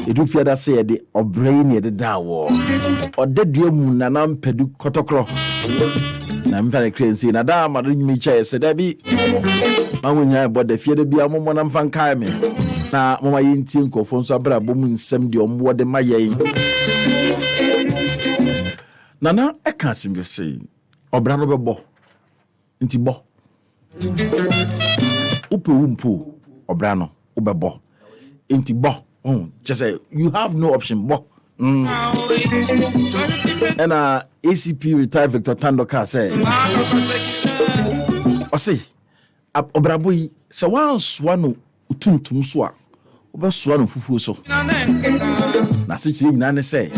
edu fiada say the Obra ne de dawo odedua mu nanam pedu kotokro na mfa krensi na da ma nyimi chae se da bi mawonya boda fiada bi amomo na mfa nkae me na mama yinti nkofo nso abra bom nsem de omwo de mayen nana eka simbe say Obra no bebo nti bo upo umpo Obra no ubebo nti bo just say you have no option bo and ACP retired Victor Tandoka say o say Obra boy so once one utuntum so a obesoa no fufuo so na se chiri nyina ne say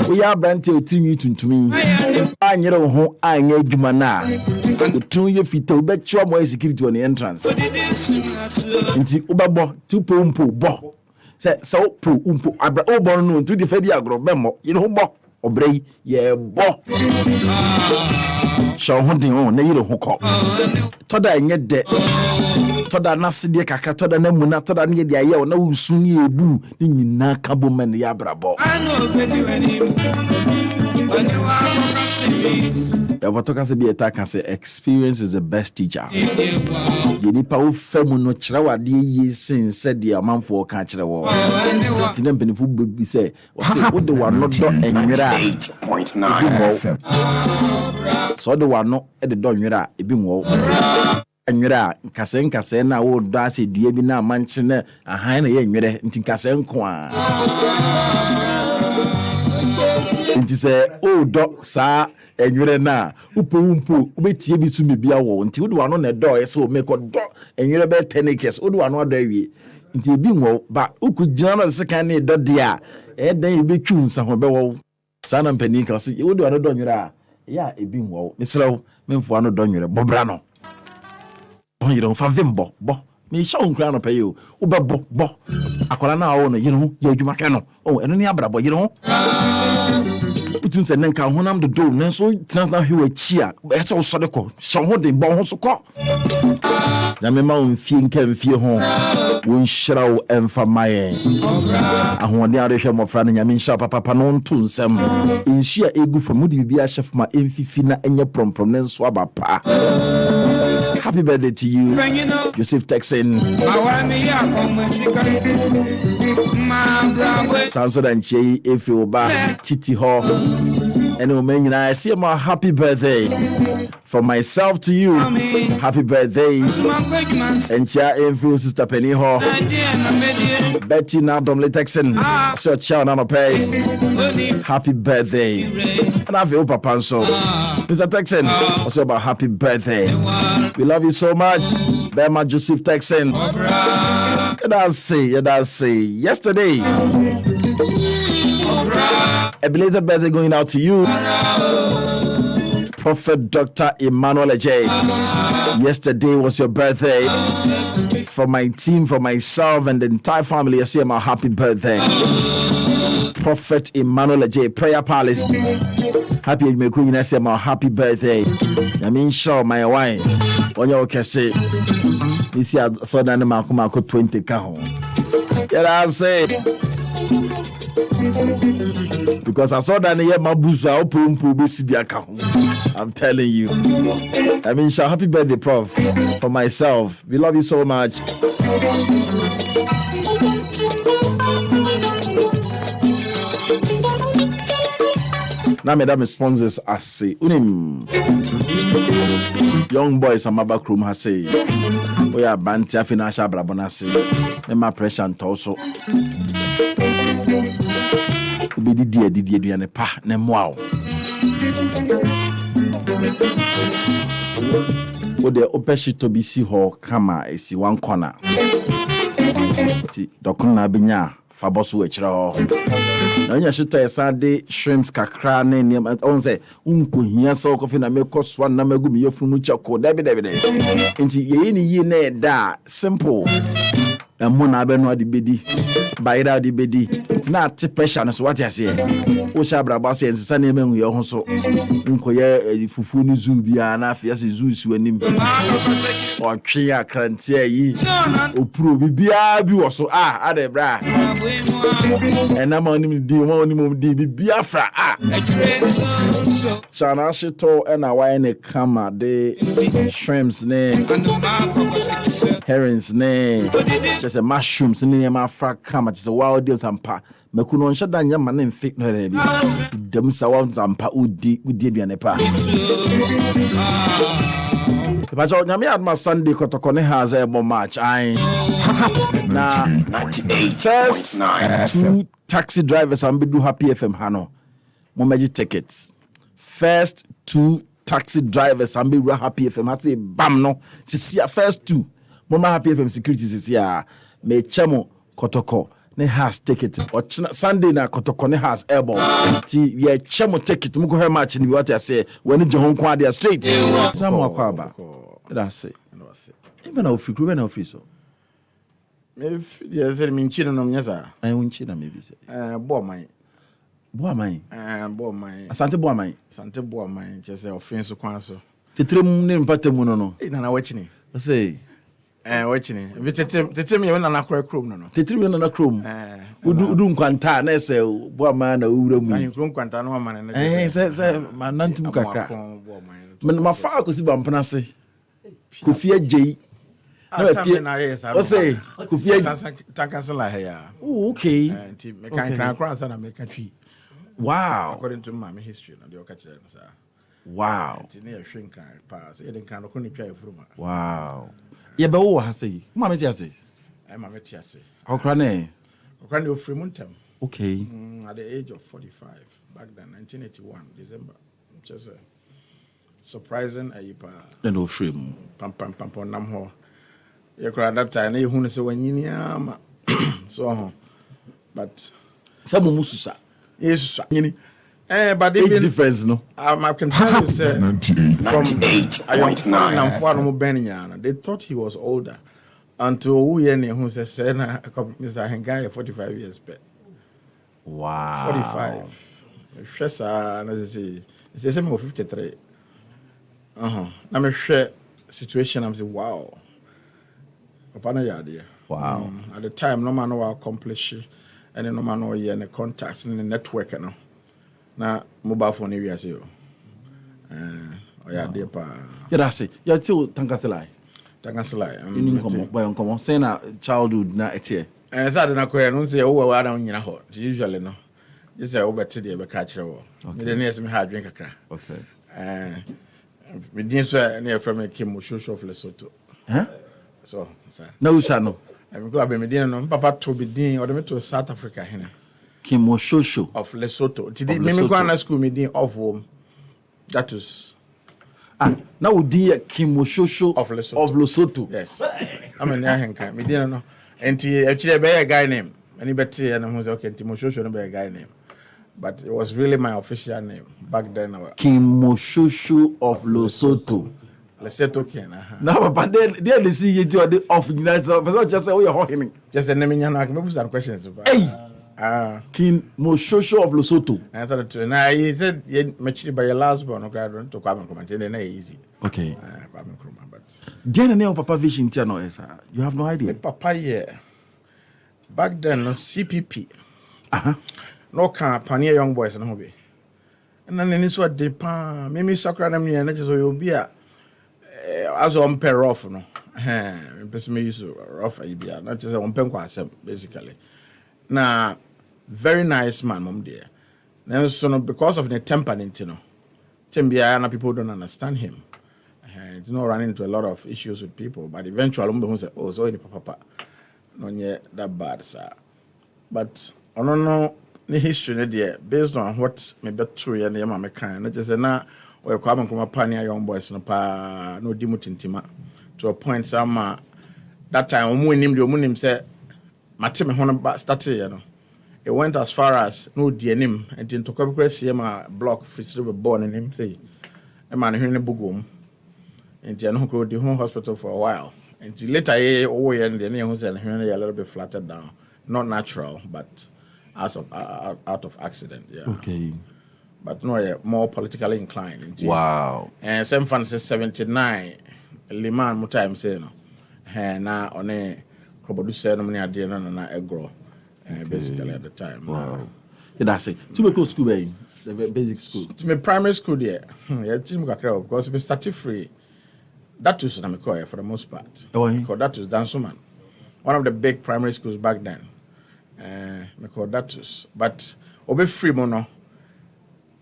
we ya brante otimi tuntumi anyere ho anya adwuma na otun ye fita obecho mo security on the entrance nti obebo tupo mpo bo se so po mpo abra obo no ntu de fadi agro bemo ye ho bo Obra ye bo so ho den ho na yire ho ko toda enye de toda naside kakra toda na muna toda ne de aye na wusu ni ebu ni nyina kabo men ya brabo Watoka se bi etaka se experience is the best teacher. Ye nipa wo femu no kire wade yi sin said the amanfo ka kire wo. Tine mpenifu bi se o se wo de wa no do enwera 8.9 FM. So de wa no e de do enwera ebi wo. Enwera nkase na wo do ase dua bi na manche na ahan na ye enwere nti nkase nko a. Nti se o do sa enwere na upumpu ubetie bi tumi bia wo nti wo no na do ye se o make do enwere be 10 acres wo no ado awie nti ebi wo ba ukugina na se kan ne do dia e dan be twu nsa ho be wo sana mpani ka se wo no do enwere a ya ebi wo misrew memfo ano do enwere bobra no bon yiro fa vimbo bo me sha onkra no pay o wo be bo akola na wo no yiro ya adwuma ka no o eno ni abrabo yiro utun se nenka honam do do nenso transna hwe chia e se so de ko so ho de bon ho so ko na me ma on fie nka mfie ho won hyiraw emfa maye ahode arehwe mofra na nyame nsha papa no ntu nsem enhia egu fam de bibia chef ma emfifi na enye promprom nenso abapa. Happy birthday to you, Joseph Texan. Sounds like Jay Oba Titi Ho. And I see my happy birthday from myself to you. Happy birthday. And Chia Influ Sister Penny Ho. Betty now Domley Texan. So Chia Nano Pay. Happy birthday. And I feel Papa so. Mr. Texan, also about happy birthday. We love you so much. Bema Joseph Texan. That's say. Yesterday, a belated birthday going out to you, Prophet Dr. Emmanuel J. Yesterday was your birthday. For my team, for myself, and the entire family, I say my happy birthday. Prophet Emmanuel J. Prayer Palace. Happy Queen, I say my happy birthday. I mean, sure, my wine. On your case, you see, I saw that the Marco 20 count. Yeah, I say. Because I saw that the Mabuza open Pubisi account. I'm telling you. I mean, sure, happy birthday, Prof. For myself. We love you so much. Now, madam sponsors I say, young boys on my back room has say, we are bantia financial brabona say, and my pressure and also. Be the dear and a pa, nem wow. What the opeshi to be see her kama is see one corner. Dokuna binya, Fabosu echra. Na nya shita yesade shrimps kakra ne niam on say unko hia so kofi na mekos wan na magumi yofunu chako dabi nti ye ni yi na da simple emo na be no de bedi bayira de bedi na ate pressure no so what you say wo sha braba so ensesa na emanwu ye ho so nkoye fufu ni zoo bia na afia se zoo si wanim o twe akrantie yi opuro bibia bi wo so ade bra ena ma onim di bibia fra Shana shito ena wine kama de shrimps ne herrings ne just a mushrooms ne ma fra kama just a wild deals ampa mekuno nsha da nya ma ne mfik no re bi dem sa wa zampa udi aduane pa Pacho nyame adma Sunday kotokone has a match na 98.9 taxi drivers ambedu Happy FM hano momeji tickets first 2 taxi drivers ambedu Happy FM hati bam no sisia first 2 mama Happy FM security sisia me chemo kotoko ne has ticket or Sunday na kotoko ne has airball ti ye chemo ticket muko he match ni what I say when je hon kwa dia straight samu akwaba that's it even if you na free so if you say me nchino no nyasa I wonchi na maybe say bo man asante bo man just offense kwan so tetrem ne mpatem no na na wachini say wachini tetrem ye na na kra krom no tetrem na na krom udu nkwanta na ese bo man na owura mu ayin krom kwanta no man na say manantum kakra men ma fa ko si bampana se kofia jei na say kofia tankasela here okay anti me kan kran sa na me kan twi wow according to my history na de okache no sa wow anti ne hwe kan pass e de kan no ko ni twa efuruma wow ye be wo ha say ma me ti ase ma me ti ase okra ne ofrimu ntem okay at the age of 45 back then 1981 December just surprising ayipa then ofrimu pam nam ho ye kra that time na ye hu ne se wanyini ama so but some mususa yes nyini but even difference no I can tell you say from 98.9 they thought he was older until we any who say na Mr. Ahenkan 45 years back. Wow. 45. Shesa na say me 53. Na me share situation I'm say wow. Papa na yade. Wow. At the time no man no accomplish and no man no ye ne contacts in the network no. Na mobile phone area say yo. Oya de pa. Yeah, that's it. You still tankasela. Boy, say na childhood na etie. Say na koye no say wo wa na nyina ho. Usually no. You say wo beti de be ka kire wo. Me de na yesi me ha adwen kakra. Okay. Me din so na from me Kim Shosho of Lesotho. So, sir. Na usa no. Me go be me din no. Papa to be din or me to South Africa Hene. Kim Shosho of Lesotho. Did me go na school me din of home. That was now we dear Kim Shosho of Lesotho. Yes. I'm an Ahenkan. Me didn't know. And actually be a guy name. Any better and who's okay, Kim Shosho no be a guy name. But it was really my official name back then. Kim Shosho of Lesotho. Lesotho Ken. Now, but then they see you do the off United States. Just say, oh, you're hawking. Just the name in your maybe some questions. Hey. King Moshosho of Lesotho. I thought to now he said you matched by your last born. Okay, I don't to Kwabena comment. Then easy. Okay. Kwabena comment, but. Then name Papa Vision Tiano is. You have no idea. Papa yeah. Back then no CPP. No can pioneer young boys no be. And then any sort de pa. Me sakra na me na just so you be a as on pair off no. Person me use rough idea. Not just on pen kwasem basically. Na very nice man mom dear. Now so because of the temperament, you know. Tembiana people don't understand him. You know, running into a lot of issues with people, but eventually say, oh, so any papa no yeah that bad, sir. But I don't know the history there based on what maybe true and the mama kind. Not just na or Kwabena come pioneer young boys no pa no dimutintima to a point some that time omunim say Matime hono started, you know. It went as far as no DNM and into Kwabena ma block free be born in him say a man who in Bugum and the whole hospital for a while Until later, yeah, oh yeah, and then you a little bit flattened down, not natural, but out of accident. Yeah. Okay. But no, yeah, more politically inclined. Wow. And some fans say 79. Liman mo time say no. Na on a producer no money idea na egro. Basically at the time. Wow. Yeah, that's it. To go school by the basic school. To me primary school there. Yeah, team kakra because we started free. That was na me call for the most part. Because that was Dansuman. One of the big primary schools back then. Me call that was. But obe free mono.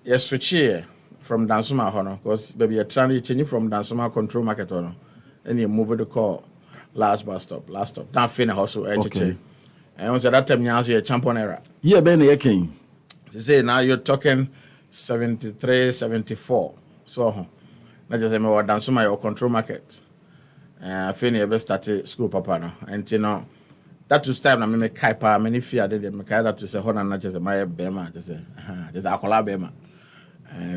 Yes, switch here from Dansuma Hono, because baby you're trying to change from Dansuma control market hono. And you move the call last stop. Now finish hustle okay. And once at that time you're a champion era. Yeah, Ben Yakin. To say now you're talking 73, 74. So not just me what Dansuma your control market. Finish you best start school papa no. And you know that was time na me kaipa many fear did me kai that to say hono not just my bema just say just akola bema.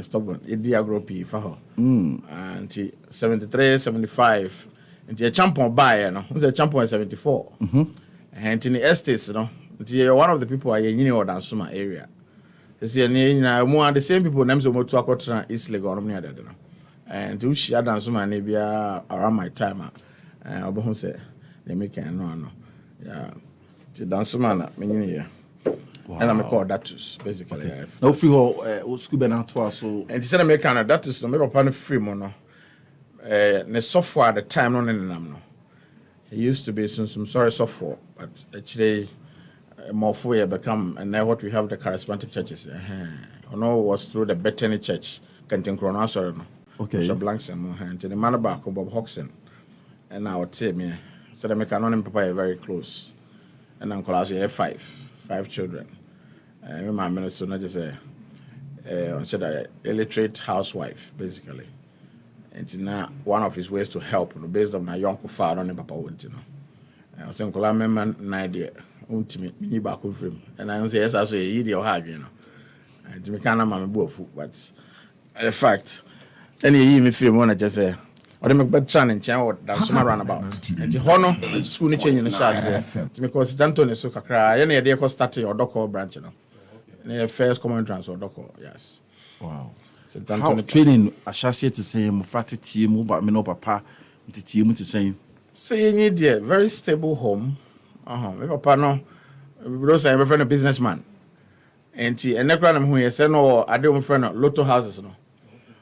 Stubborn. It agro P for her. And 73, 75. And a champion buyer, no? Who's a champion 74. And in the estates, no? You're one of the people I knew in Suma area. They say, more the same people names of Motuakota East Legon near that. And to share down Suma maybe around my time. Obahun say, they make no. Yeah. To Dansuma, meaning. Wow. And I'm called Datus, basically. No free school ben out so. And he said American Datus no make upon free mono. The software at the time no no. He used to be some sorry software, but actually more for become and now what we have the charismatic churches. No was through the Bethany Church, Kenton Crono sorry no. Okay. Bishop Blankson and the man back Bob Hoxton. And I would say me so the American and Papa very close. And Uncle Asu five children. My minister not just a illiterate housewife basically. And now one of his ways to help based on a young father on the papa went to know. I was saying man idea ultimate me back with him. And I say yes I say eat your hard you know. And to me kind of mammy both but the fact any me feel one just say or them bad challenge what that's my runabout. And the honor school ni change in the shas to me cause Antonio so kakra any idea ko start your doco branch you know. First common transfer doco yes. Wow. So how training associate to say mo frat team but me no papa the team to say you need a very stable home. My papa no because I'm a friend of businessman. And who you say no I don't friend of Lotto houses no.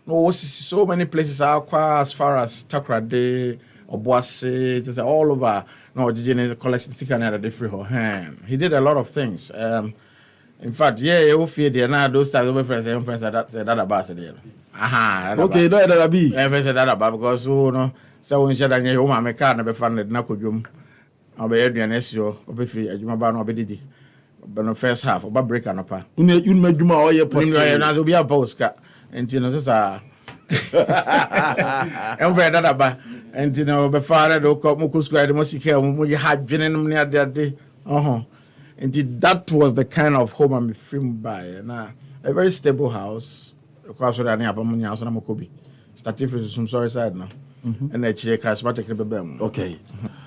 No, so many places are quite as far as Takrade or Boise, just all over. No, the collection he did a lot of things. In fact, you feel there now those types of friends that about it. Okay, no, that'll be. Ever said that about because no, so when said that you my car never found it Nakujum. I'll be Adrian SEO, or be free, you my bar, Didi. But the first half, about break and upper. You made you all your points. Will be a postcard. And you know, this and very that about and you know, before I do come Mukusquare, the most care when you had been in near that day. Indeed, that was the kind of home I'm filmed by. And a very stable house. Of course, I have a money house and I'm a Kobe. Starting from some sorry side now. And actually, charismatic. Okay.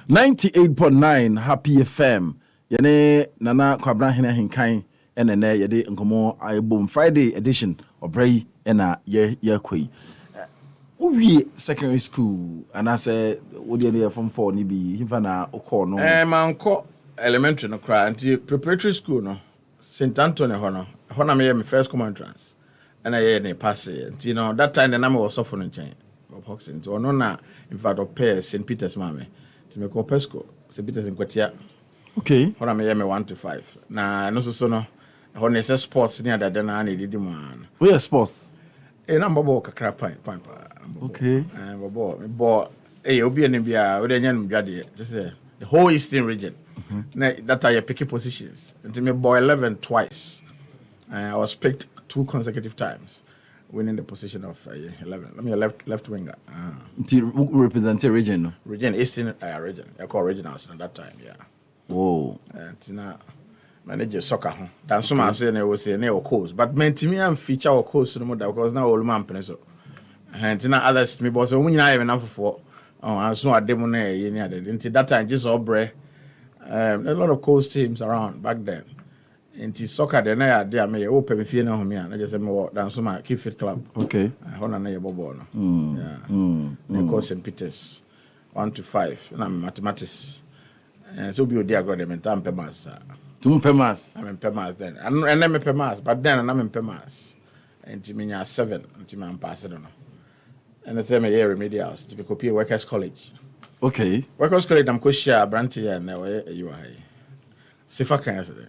98.9 Happy FM. Yene Nana Kwabena Hene Ahenkan and then yede nkomo album Friday edition Obra na ye kwei. We secondary school and I say what you from 4 ni bi hifa na okọ no. Man ko elementary no cry until preparatory school no. St. Anthony hono. Hono me my first common entrance. And I ne pass it. You know that time the name was suffering chain. Of Hoxton. So no na in fact of pair St. Peter's mame. To me ko Pesco. St. Peter's in Kwatia. Okay. Hono me 1 to 5. Na no so no. Hono say sports near that na did man. Where sports? Number ball kakra pine. Okay. And ball obi and bia we dey nyam dwade just say the whole eastern region. That are your picky positions. And me ball 11 twice. I was picked 2 consecutive times, winning the position of 11. Let me left winger. To represent a region. Region eastern region. I call regionals at that time. Yeah. Whoa. And now manage soccer. Then some I say was say near course, but men to me and feature or course no more because now all man so. And now others me boss when you even have for Oh, and so I demo na ye ni ade. Nti that time just Obra. A lot of coast teams around back then. Nti soccer de na ya de am ye open me fie na home ya. Na just say me work down so my keep fit club. Okay. Hona na ye bobo no. Yeah. Me course St. Peters 1 to 5 na mathematics. So be odi agro dem ntam pe maths. Tum pe maths. I'm in Pemas then. And then me Pemas, but then I'm in Pemas. And me 7, and I'm passing on. And the same year remedials to be copy Workers College. Okay. Workers College, I'm Koshia, Branty, and you are. Sifakan yesterday.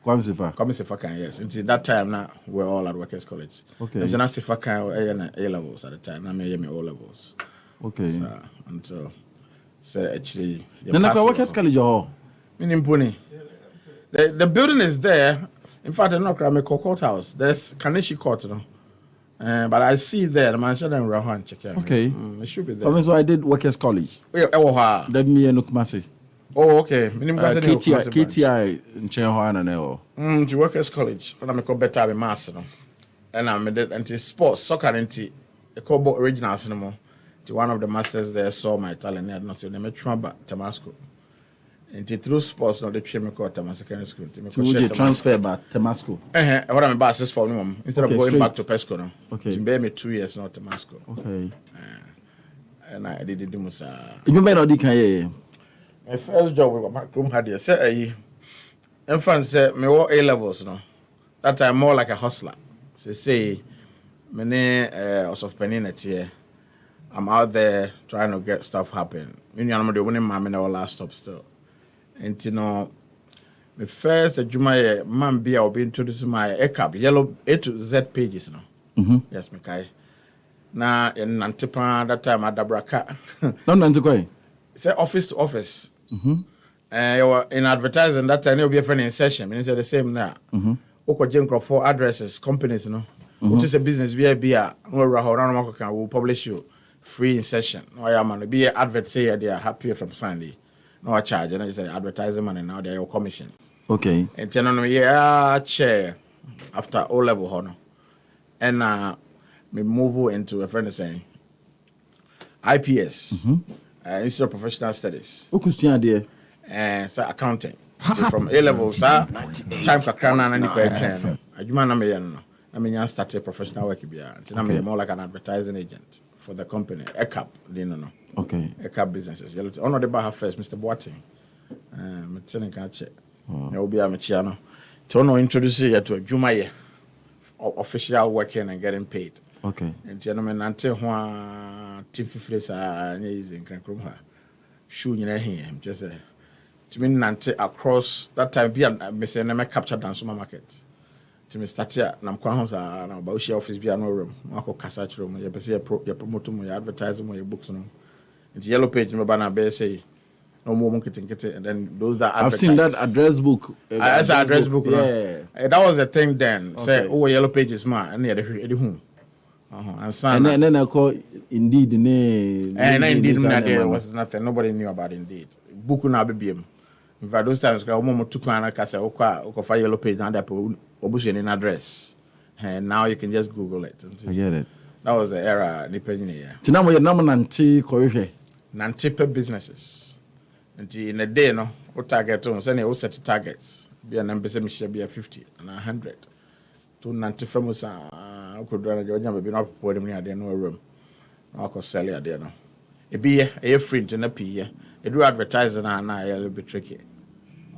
Come Sifakan, yes. Until that time now, we're all at Workers College. Okay. There's an Sifakan A levels at the time. I'm a O levels. Okay. So actually, then I Workers College, meaning Pony. The building is there. In fact, I'm not going to courthouse. There's Kanishi Court, you know. But I see there, the mansion and Rahan check out. Okay. It should be there. So I did Workers College. Let me look massive. Oh, okay. KTI in Chenhoana Neo. To Workers College. When I'm better be master. And I'm into sports, soccer into a Kobo original cinema. To one of the masters there saw my talent. They had not seen them at Tamasco. And through sports, not the Chimney Court, secondary school. To transfer back Tamasco. What I'm about is for me, instead of going back to Pesco. No? Okay. To bear me 2 years, not Tamasco. Okay. And I did it. You may not decay. My first job with my room had you said, infant said, me all A levels, no. That time more like a hustler. Say, many of penny here. I'm out there trying to get stuff happen. You know, the winning mammy never last stop still. And you know, my first Juma man be I'll be introducing my ECAP, yellow A to Z pages now. Yes, Mikai. Now in Nantipa that time at Dabraka. No, Nantipa. Say office to office. In advertising that time, you'll be a friend in session. And say the same now. Oko Jenko for addresses, companies, you know. Which is a business via beer. We'll publish you free in session. No, I am be an advert say they are happy from Sunday. No charge, and it's an advertising money now. They are commission. Okay. And 10 on year chair after O level honor, and me move into a friend saying IPS, Institute of Professional Studies. O Christian dear. And so accounting from A level, sir. Time for crana and any Ajuma na me no. I mean, started professional work here. I'm more like an advertising agent for the company. ECAP, you know. Okay. ECAP businesses. You know the bar first, Mr. Boating. I'm telling you, you'll be a Michiano. To introduce you to a Jumaye official working and getting paid. Okay. And gentlemen, until one team fifties are in Crankroom. Shoe in here, just to mean Nante across that time, be a Mr. Nema captured down supermarket. To me start here, I'm going to about share office be no room. Marco Cassach room, you see your promoter, your advertising, your books. It's yellow page, my banner bear say no more marketing, and then those that I've seen that address book. That's an address book. Yeah. That was the thing then. Say, oh, yellow pages, man, and the home. And then I call Indeed. And Indeed, there was nothing. Nobody knew about Indeed. Book now be in fact, those times, I almost took an Oka yellow page and an address. And now you can just Google it. I get it. That was the era. So now we're number Nantipe businesses. And in a day, no, what target on send you set targets. Be an embassy, be a 50 and 100. To Nantife could run a Georgia, but not put him near the no room. I could sell it there. No, it be a fringe and a pea. It do advertising and I a little bit tricky.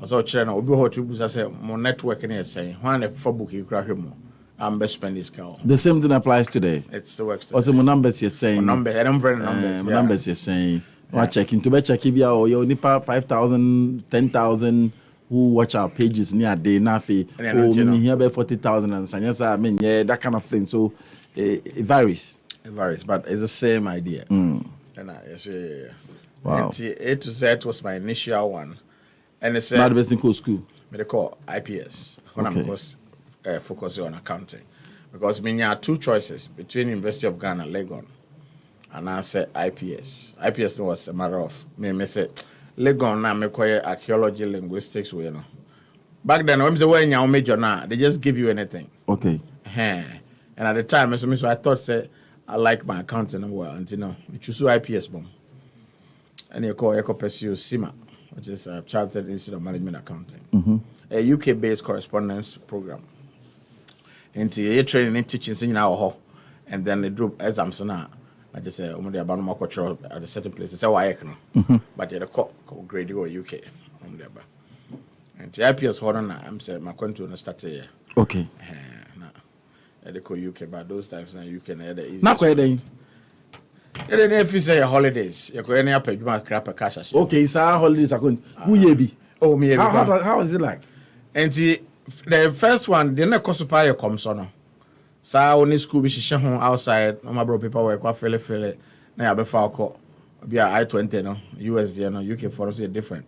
Also, channel will be hot to say more networking here saying, when a for book you crack him. I'm best spend this cow. The same thing applies today. It's the works. Also, my numbers you're saying. Number, I don't bring numbers. Numbers you're saying. We're checking to be checking or your nipa 5,000, 10,000 who watch our pages near day nafi. Oh, me here by 40,000 and Sanyasa. I mean, yeah, that kind of thing. So it varies. It varies, but it's the same idea. And wow. A to Z was my initial one, and it's not the best in school. They call IPS when I'm focusing on accounting, because I mean you have two choices between University of Ghana, Legon, and I said IPS. IPS was a matter of me say Legon now me call archaeology, linguistics, you know. Back then when they were in your major now, they just give you anything. Okay. And at the time, so I thought say I like my accounting well, and you know, you choose IPS bomb. and you pursue SIMA, which is a Chartered Institute of Management Accounting, a UK-based correspondence program. And you training in teaching in our and then the group exams now. I just say, about my culture at a certain place. It's why I can, but you're a grade or UK. And the IPS I'm saying my country will start here. Okay. They call UK, but those times now UK are the easiest. Not quite then. Yeah, then if you say holidays, you go any up you might crap a cash. Okay, so holidays are going. Who ye be? Oh, me. How is it like? And the first one, the next supply comes on. So only school be she home outside. No my bro paperwork, quite feel. Now I be far call. Be a I-20 no USD no UK for us are different.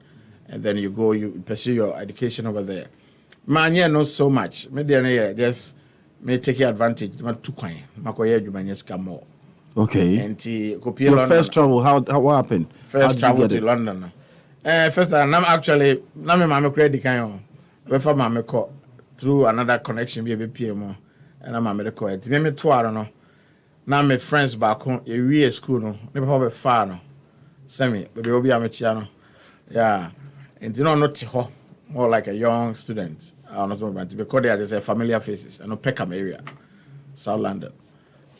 And then you go, you pursue your education over there. Man, yeah, not so much. Maybe just may take advantage. Man, too quiet. Makoye, you may just come more. Okay. And the your first travel, what happened? First travel to London. First time, I'm actually, now my mama credit kind before mama call through another connection, be a PMO, and I'm mama call it. Me too, I don't know. Now my friends back home, a school, no, never have a far, no. Semi, but we be a chiano. Yeah. And you know, not more like a young student. I don't know, because they are just familiar faces. I know Peckham area, South London.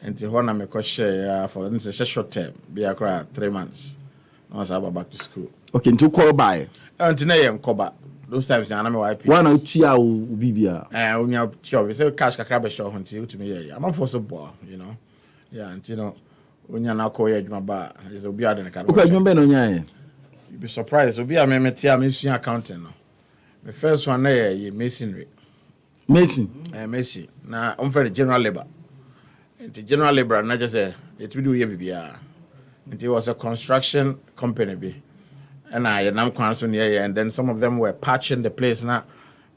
And the one I'm share for instance, a short term, be a 3 months. Once I go back to school. Okay, to call by. Until now, I'm call back. Those times, I'm a YP. One out chia Bibia. When you're sure, we say cash crab show until to me. I'm not for so poor, you know. Yeah, until you know, when you're now call you my bar, is a beard in a car. Okay, you'll be surprised. Will be a memory accounting. No. The first one there, masonry. Mason. Mason. Now, I'm for the general labor. The general labor, not just a, it will do here. It was a construction company. And I am council near, and then some of them were patching the place now.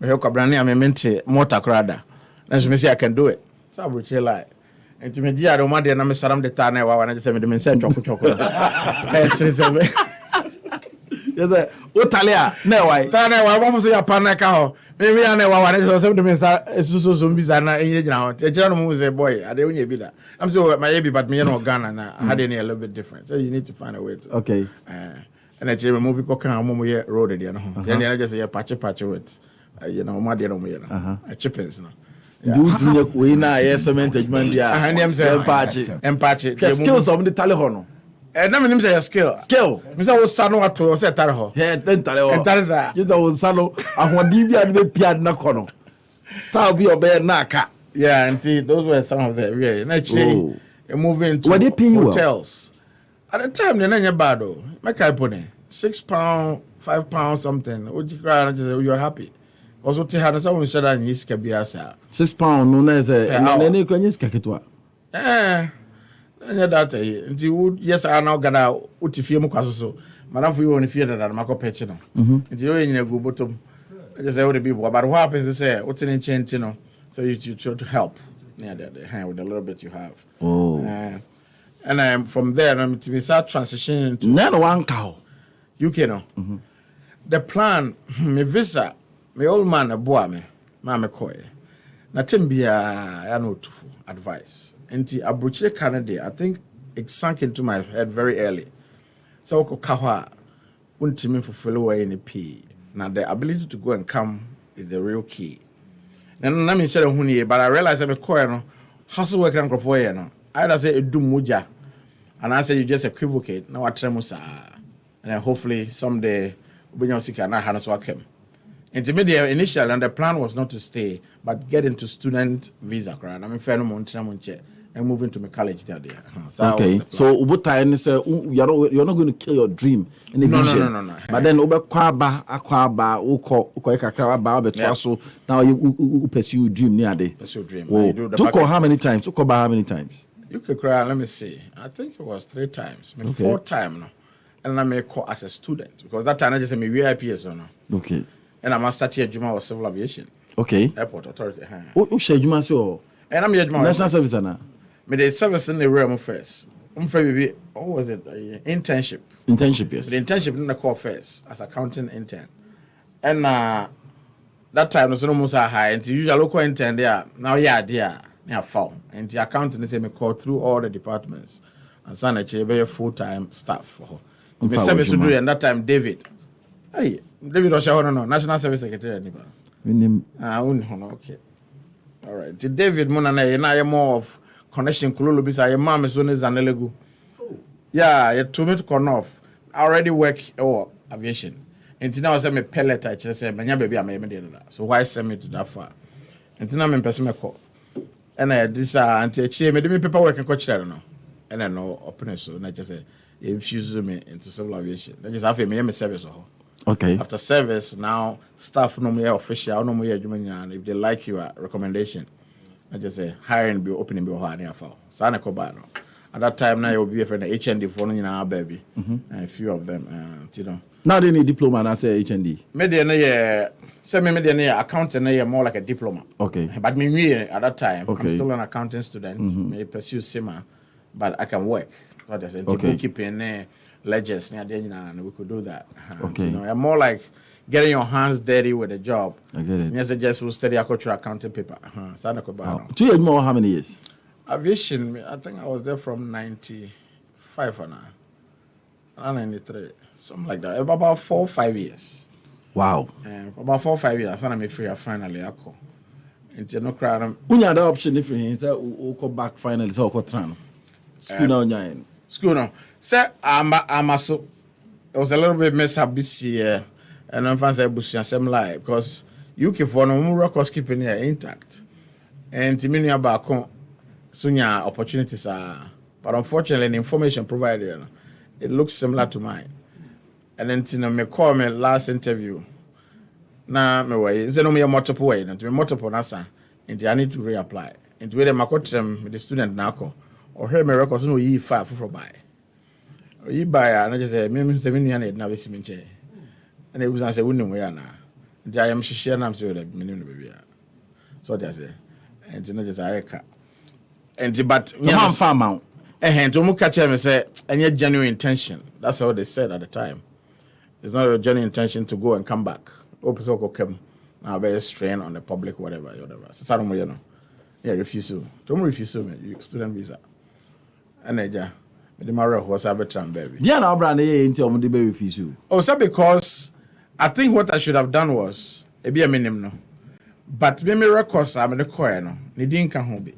Kwabena, I meant motor crada. Then she say I can do it. So I would like. And to me, I don't want the name Saram the Tana, and I just said, the same chocolate. Yes, Otalia, no, why? Tana, I want to say a panaka. Maybe I know what it was. So zombies are not in now. The gentleman was a boy. I don't be that. I'm so my baby, but me no Ghana now. I had any a little bit different. So you need to find a way to. Okay. And I tell you, movie cock and mom here road it. Then I just say a patch with, you know, my dear, a chippings now. Do we now, yes, cement, Mandia, and patch it. Skills of the Talihono. And I mean, say a skill. Mr. was son what to say Taraho. Then Taliho. And that is that. You know, Salo, I want Divia and the piano Nakono. Star be a bear naka. Yeah, and see, those were some of the really. And actually, moving to hotels. At the time, the name bado. Make I put it £6, £5 something. Would you cry and just say you're happy? Also, to have someone said that you can be as £6, no less. And then you can just get it. That until yes, I now got out if you so. Madam, for you only fear that I'm a competition. Until you're in a good bottom. I just say, what the people, but what happens is, what's an enchant, you know? So you try to help near the hand with a little bit you have. Oh. And from there, I'm to be start transitioning to not one cow. UK, no. The plan, my visa, my old man, a boy, me, Mamma Coy. Nothing be I know to advice. Until Abuche Canada, I think it sank into my head very early. So, Kawa, wouldn't for fellow in a P. Now, the ability to go and come is the real key. And let me say, but I realize I'm a coin, hustle work and for you. I say, do muja. And I say, you just equivocate. Now, I tremusa. And then hopefully, someday, when you're sick, and I had to come. Intermediate initial, and the plan was not to stay, but get into student visa. Right? I mean, fair no and moving to my college there. So okay, so what time is you're not going to kill your dream in the vision. No. But then Kwaba, so now you pursue your dream near day. Pursue dream. Took how many times? Took about how many times? You could cry. Let me see. I think it was 3 times. I mean, 4 times now. And I may call as a student because that time I just said me VIP so now. Okay. And I'm a start here Juma was civil aviation. Okay. Airport authority. Who share Juma so? And I'm here Juma. National service now. Me the service in the realm first. I'm baby. What was it? Internship. Internship, yes. The internship in the call first as accounting intern. And that time was almost a high. And the usual local intern there. Now there. Near found. And the accounting is me call through all the departments. And son actually be a full-time staff for her. Me service do and that time David. Hey, David Osha no National Service Secretary anybody. Okay. All right. The David Monana na more of connection kululu bisa your mom is on Zanelegu. Yeah, you told me to come off. I already work aviation. And now I send me pellet I just say manya baby I made that. So why send me to that far? And now I'm person call. And I this anti me do me paperwork and coach there no. And I know open so and I just say infuse me into civil aviation. Then just have me service. Okay. After service, now staff no more official, no more and if they like your recommendation, I just say hiring be opening be hard for. So I no. At that time now you'll be a friend HND for no baby. And a few of them, you know. Now they need diploma and say HND. Media accounting more like a diploma. Okay. But me at that time, I'm still an accounting student. May pursue SEMA, but I can work. What I say, bookkeeping, ledgers, and we could do that. Okay. You know, I'm more like getting your hands dirty with a job. I get it. Yes, I just will study cultural accounting paper. 2 years more, how many years? Aviation, I think I was there from 95 and 93, something like that. About 4 or 5 years. Wow. About 4 or 5 years, and I'm free. Finally, I call. Into no crowd. When you had the option, if you go back finally, so go tran. School now, School now. Say I'm also. It was a little bit mess up this year, and I'm fancy bushing some life because UK for no records keeping here intact, and to me about Sunya opportunities are, but unfortunately, the information provided it looks similar to mine. And then me call me last interview. Now me way, it's no me multiple way, and to me multiple nasa, and I need to reapply. And to where my coach the student now or hear me records no ye far for buy. Or ye buy and I just say me 7 years now this minche. And it was I say we know where now. And I am share and I'm saying that minimum baby. So they say, and to know just I cut. And but I'm farm out. And to catch him and say, and yet genuine intention. That's what they said at the time. It's not a genuine intention to go and come back. Open so come now very strain on the public, whatever. So I don't know. Yeah, refuse to. Don't refuse to me. Student visa. And then the marrow was a better baby. Yeah, now brand until the baby refuse you. Oh, so because I think what I should have done was be a minimum no. But me records I'm in the choir no. They didn't come home.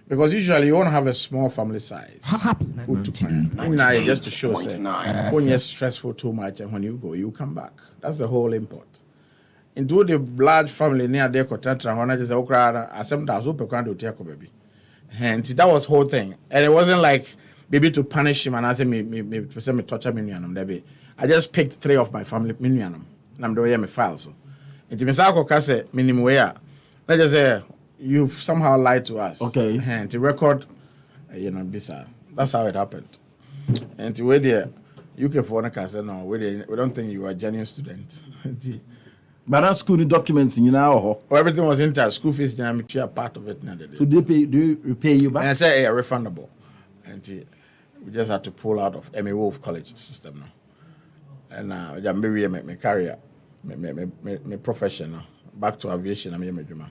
Because usually you want to have a small family size. Just to show when you're stressful too much and when you go, you come back. That's the whole import. Into the large family near there, when I just I sometimes baby. And that was whole thing. And it wasn't like baby to punish him and I say me torture me. I just picked 3 of my family minianum. And I'm doing my files. So into Misako Kase minimum where let's just say you've somehow lied to us. Okay. And to record, bisa. That's how it happened. And to where there, you can phone and say, no, we don't think you are a genuine student. But that school documents in now. Everything was intact. School fees, I'm part of it. So do they repay you back? And I say, refundable. And we just had to pull out of Emmy Wolf College system now. And I'm very my career, my profession, back to aviation, I'm my dream.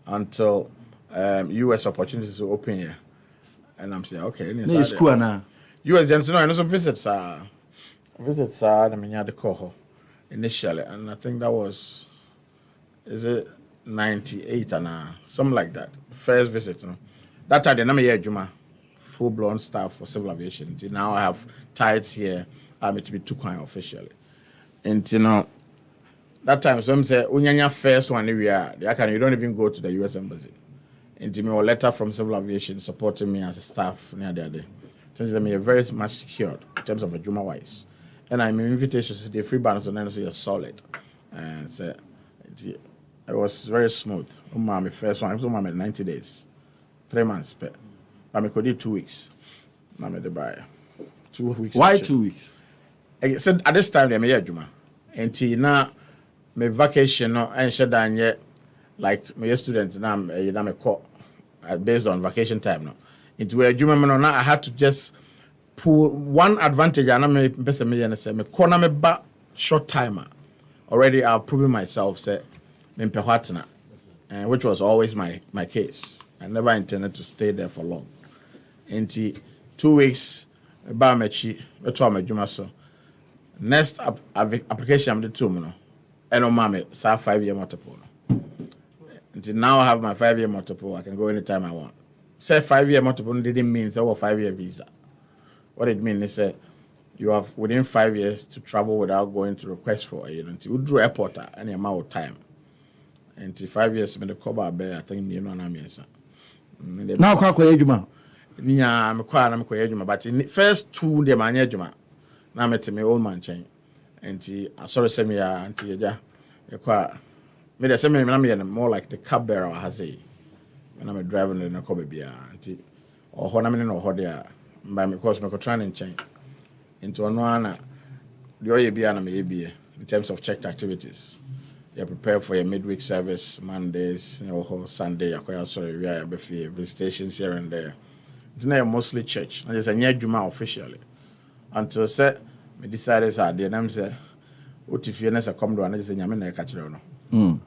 Until US opportunities to open here. And I'm saying, okay. No, school now. US gentlemen, I know some visits I mean, you had the call initially. And I think that was, is it 98 and something like that. First visit, That time, I'm here, Juma, full-blown staff for civil aviation. Now I have ties here. I'm to be too kind officially. And, that time, some say, "Unyanya first one we are. You don't even go to the U.S. embassy." And me a letter from civil aviation supporting me as a staff near there. Since I'm very much secured in terms of a Juma wise, and I'm invitations to the free balance and then so you're solid. And so it was very smooth. My first one, I was on 90 days, 3 months. But I could do 2 weeks. I made the buy 2 weeks. Why 2 weeks? I said at this time they made Juma, and now. My vacation no and shut down yet like my students now me call based on vacation time no into a juma no now I had to just pull one advantage and I'm person me say me corner me back short timer already I've proven myself say me mpehwatna and which was always my case. I never intended to stay there for long. Into 2 weeks ba mechi beto amadwuma so next application am the two no and on mama sa 5-year multiple no until now I have my 5-year multiple I can go anytime I want say 5-year multiple didn't mean say 5-year visa what it means is you have within 5 years to travel without going to request for you know until you draw airport and the amount of time until 5 years me the cover bear I think me no na Nyansa now kwa adwuma nya me kwa na me koye adwuma but in first 2 de manya adwuma na me me old man chen enti asori se me ya enti ya kwa me de se me na me more like the cab bearer has say when I'm driving in a car bia enti o ho na me no ho de by me course me ko training chen into ono ana the oye bia na me bia in terms of checked activities you prepare for your midweek service Mondays or Sunday akoya sorry we are be visitations here and there. It's not mostly church. I just a near Juma officially. Until say me decided that the name say what if you nessa come down and just say nyame catch no.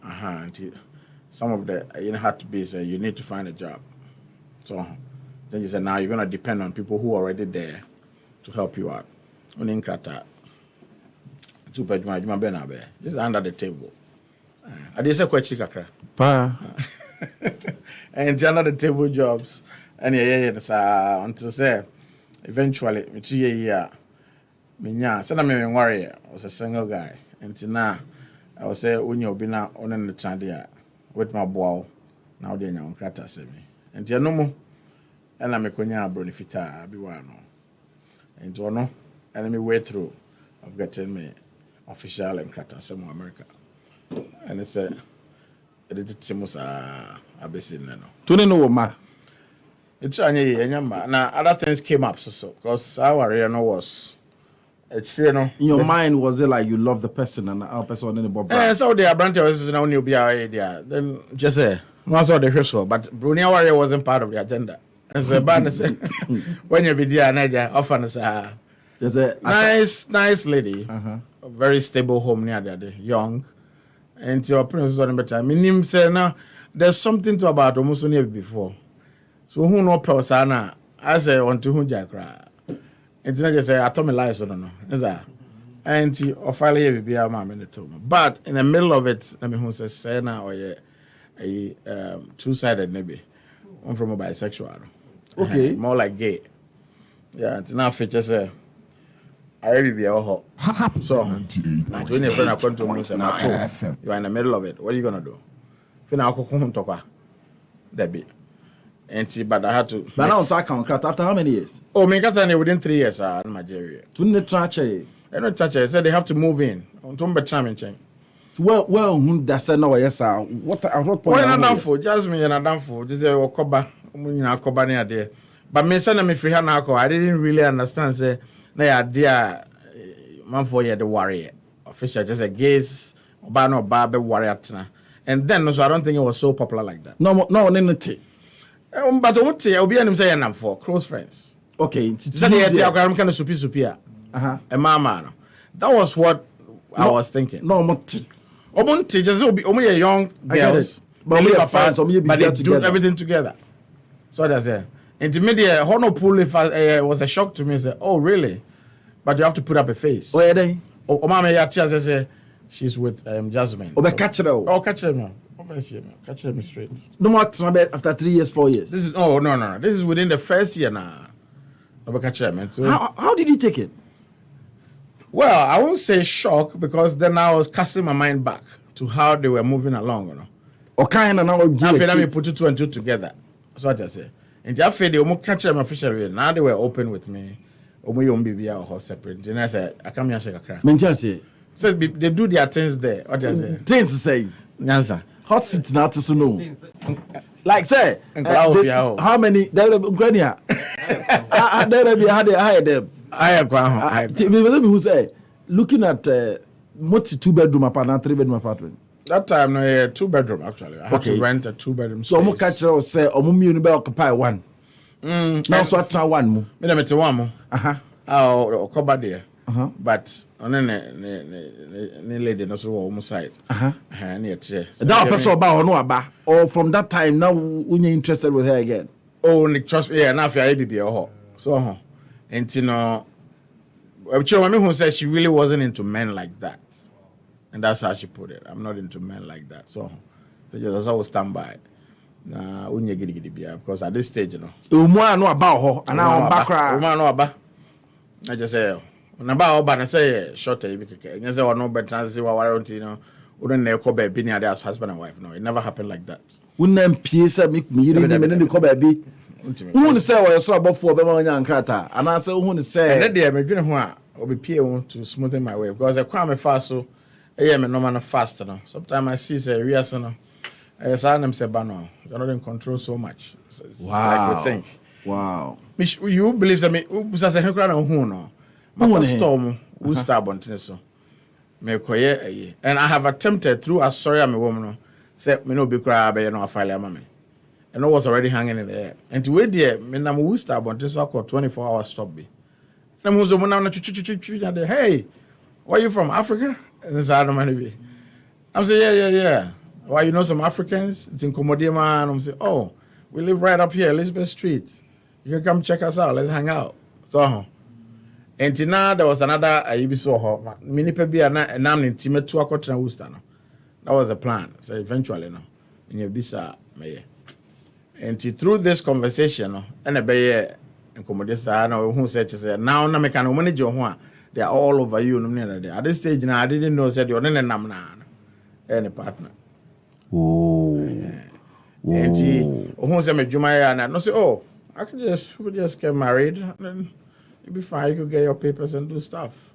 Until some of the you had to be say you need to find a job. So then you say now you're gonna depend on people who are already there to help you out. Only krata 2 bedroom Juma be na be. Just under the table. I did say quite kakra. Pa. And under the table jobs. And yeah, until say eventually, me 2 year, me nya. So me worry. I was a single guy. Until now, I was say when you be now on the chandia with my boy. Now they now krata say me. Until no more. And I me konya bronifita abi wa no. Until no, and me way through of getting me official and krata say mo America. And it's a edit simus abesi no. Tuni no ma. It's now other things came up so because our area no was it's you know in your mind was it like you love the person and our person in the bob. So the branch was now new be there then just say most of the first but Brunei area wasn't part of the agenda. And so ban say when you be there Niger often say there's a nice lady a very stable home near there young and your parents on better minim say now there's something to about almost near before. So who no persona I say want to who jakra. It's not just say I told me lies or no. Is that? And finally be a man in but in the middle of it, I mean who says say now or a two-sided maybe. One from a bisexual. Okay. More like gay. Yeah, it's now feature say I will be a hot. So when your friend come to me and I told you are in the middle of it, what are you gonna do? Fina ko home talk. Debbie. But I had to. But now I can't crack after how many years? Oh, me got within 3 years in Nigeria. To the trache. I know trache. Said they have to move in. On be charming change. Well, that's no yes, sir. What point? Well, I'm down for just me and I'm down for this. Okoba, Okoba near there. But me send me free hand now. I didn't really understand. Say, na idea. Man for you the warrior. Official just a gaze. Oba no barbe warrior. And then so I don't think it was so popular like that. No, But what say I'll be an say I'm for close friends. Okay, I'm kind of supia. A mama. That was what I was thinking. No, Obunti just will be only a young girls, but they do everything together. So that's it. Intermediate honor was a shock to me. Say, oh really? But you have to put up a face. Where are they? Oh, mama, yeah, say she's with Jasmine. Oh, catch it out. Oh, catch her now. Catch them straight. No more after 3 years, 4 years. This is no. This is within the first year now. Catch them. So how did you take it? Well, I won't say shock because then I was casting my mind back to how they were moving along. You know. Okay, and now let me put 2 and 2 together. That's what I say. And just they almost catch them officially. Now they were open with me. Or separate. Then I said, I come here shake a crack. So they do their things there. What I say? Things to say. Nyansa. Hot seat now to know. Like say, how many? There will be Grania. There be had them. Who say looking at what's 2-bedroom apartment, 3-bedroom apartment. That time no 2-bedroom actually. I had to rent a 2-bedroom. So I'm catch us say omu occupy one. Now so at one mo. Me dem te one mo. Oh, cover there. But on ne lady no so almost side. That person about no aba. Or from that time now when you interested with her again. Oh, trust me, now for ABB or so And you know, Chiromami who said she really wasn't into men like that. And that's how she put it. I'm not into men like that. So that's always stand by. Nah, because at this stage, you know. Umwa no about ho, and now background. Umwa no about. I just say, when about Obra, I say, shorter, you say, no better, say, what you know, wouldn't they call baby near their husband and wife? No, it never happened like that. Wouldn't PSA make me the call baby? Who would say what I saw about for Bema and Crata? And I say, who would say, and that day, I'm doing what will be peer to smoothen my way because I come fast, so I am a normal fast. Sometimes I see, say, we are so. I saw them say, Bano, you're not in control so much. It's wow. Like we think. Wow. You believe that me, who says a hundred and who no? My storm, who stab on Tennyson. And I have attempted through a sorry, I'm a woman, said, me no be cry, but you know, I file a mammy. And I was already hanging in the air. And to wait there, me na who stab on Tennyson, 24 hours stop me. And I was the one on the hey, where you from, Africa? And it's out of money. I'm saying, yeah. Why you know some Africans? It's in Komodima, and I'm saying, oh, we live right up here, Elizabeth Street. You can come check us out. Let's hang out. So, and now there was another. You be so hot. Mini pebi and I'm intimate to a quarter and Worcester. That was the plan. So eventually, no, in your bisa, me. And through this conversation, and a bay and Komodisa, I know who said to say now, na mekano manage your one. They are all over you. At this stage, now I didn't know said you're in a namna, any partner. Oh, and who said me Jumaya and I no say, oh, I could just get married and then you'll be fine. You could get your papers and do stuff.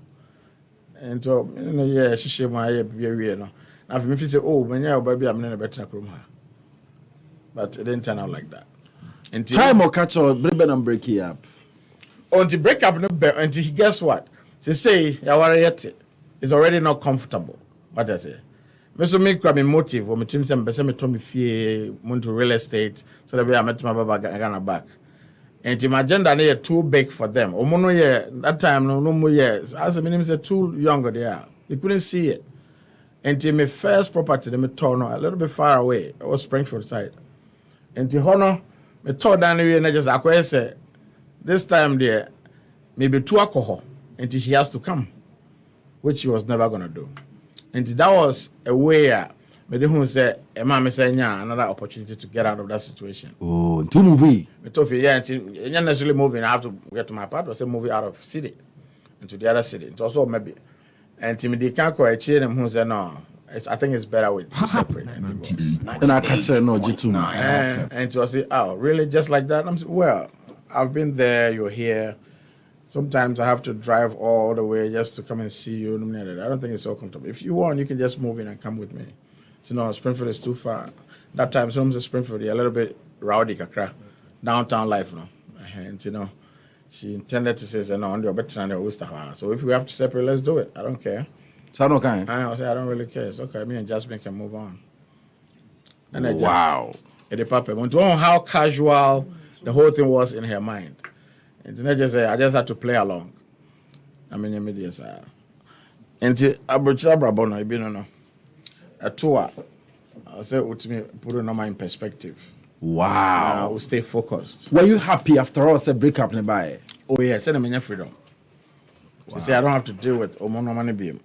And so, you know, yeah, she said my baby, no. Now if me say, oh, when you're baby, I'm in a better room. But it didn't turn out like that. Until time or catch or break it up. Until break up, until guess what? She say, it's already not comfortable. What I say. So me grab me motive or me team some person me told me fear to real estate so that I met my baba Ghana back. And my agenda is too big for them. Omono yeah that time no more years. As the name said too younger they are. They couldn't see it. And my first property they me torn a little bit far away. It was Springfield side. And the honor me tore down the way and I just acquire say this time there maybe 2 alcohol until she has to come, which she was never gonna do. And that was a way me who said a man say another opportunity to get out of that situation. Oh, to movie. Me told you, yeah, and not necessarily moving. I have to get to my part. I say movie out of city into the other city. It's also maybe. And to me, they can't go and them who say no. I think it's better with separate. And I catch her no G2. And to say, oh, really, just like that? I'm saying, well, I've been there. You're here. Sometimes I have to drive all the way just to come and see you. I don't think it's so comfortable. If you want, you can just move in and come with me. So no, Springfield is too far. That time, some of Springfield, a little bit rowdy, kakra, downtown life, no. And you know, she intended to say, no, you're better than the Worcester. So if we have to separate, let's do it. I don't care. So I don't care. I say I don't really care. It's okay. Me and Jasmine can move on. And wow. The papa went on how casual the whole thing was in her mind. And I just had to play along. I mean, immediately. And Abuja I've been on a tour. I said, to me, put it in perspective. Wow. We'll stay focused. Were you happy after all? Said break up nearby. Oh yeah, send them freedom. Wow. She said I don't have to deal with Omono money beam.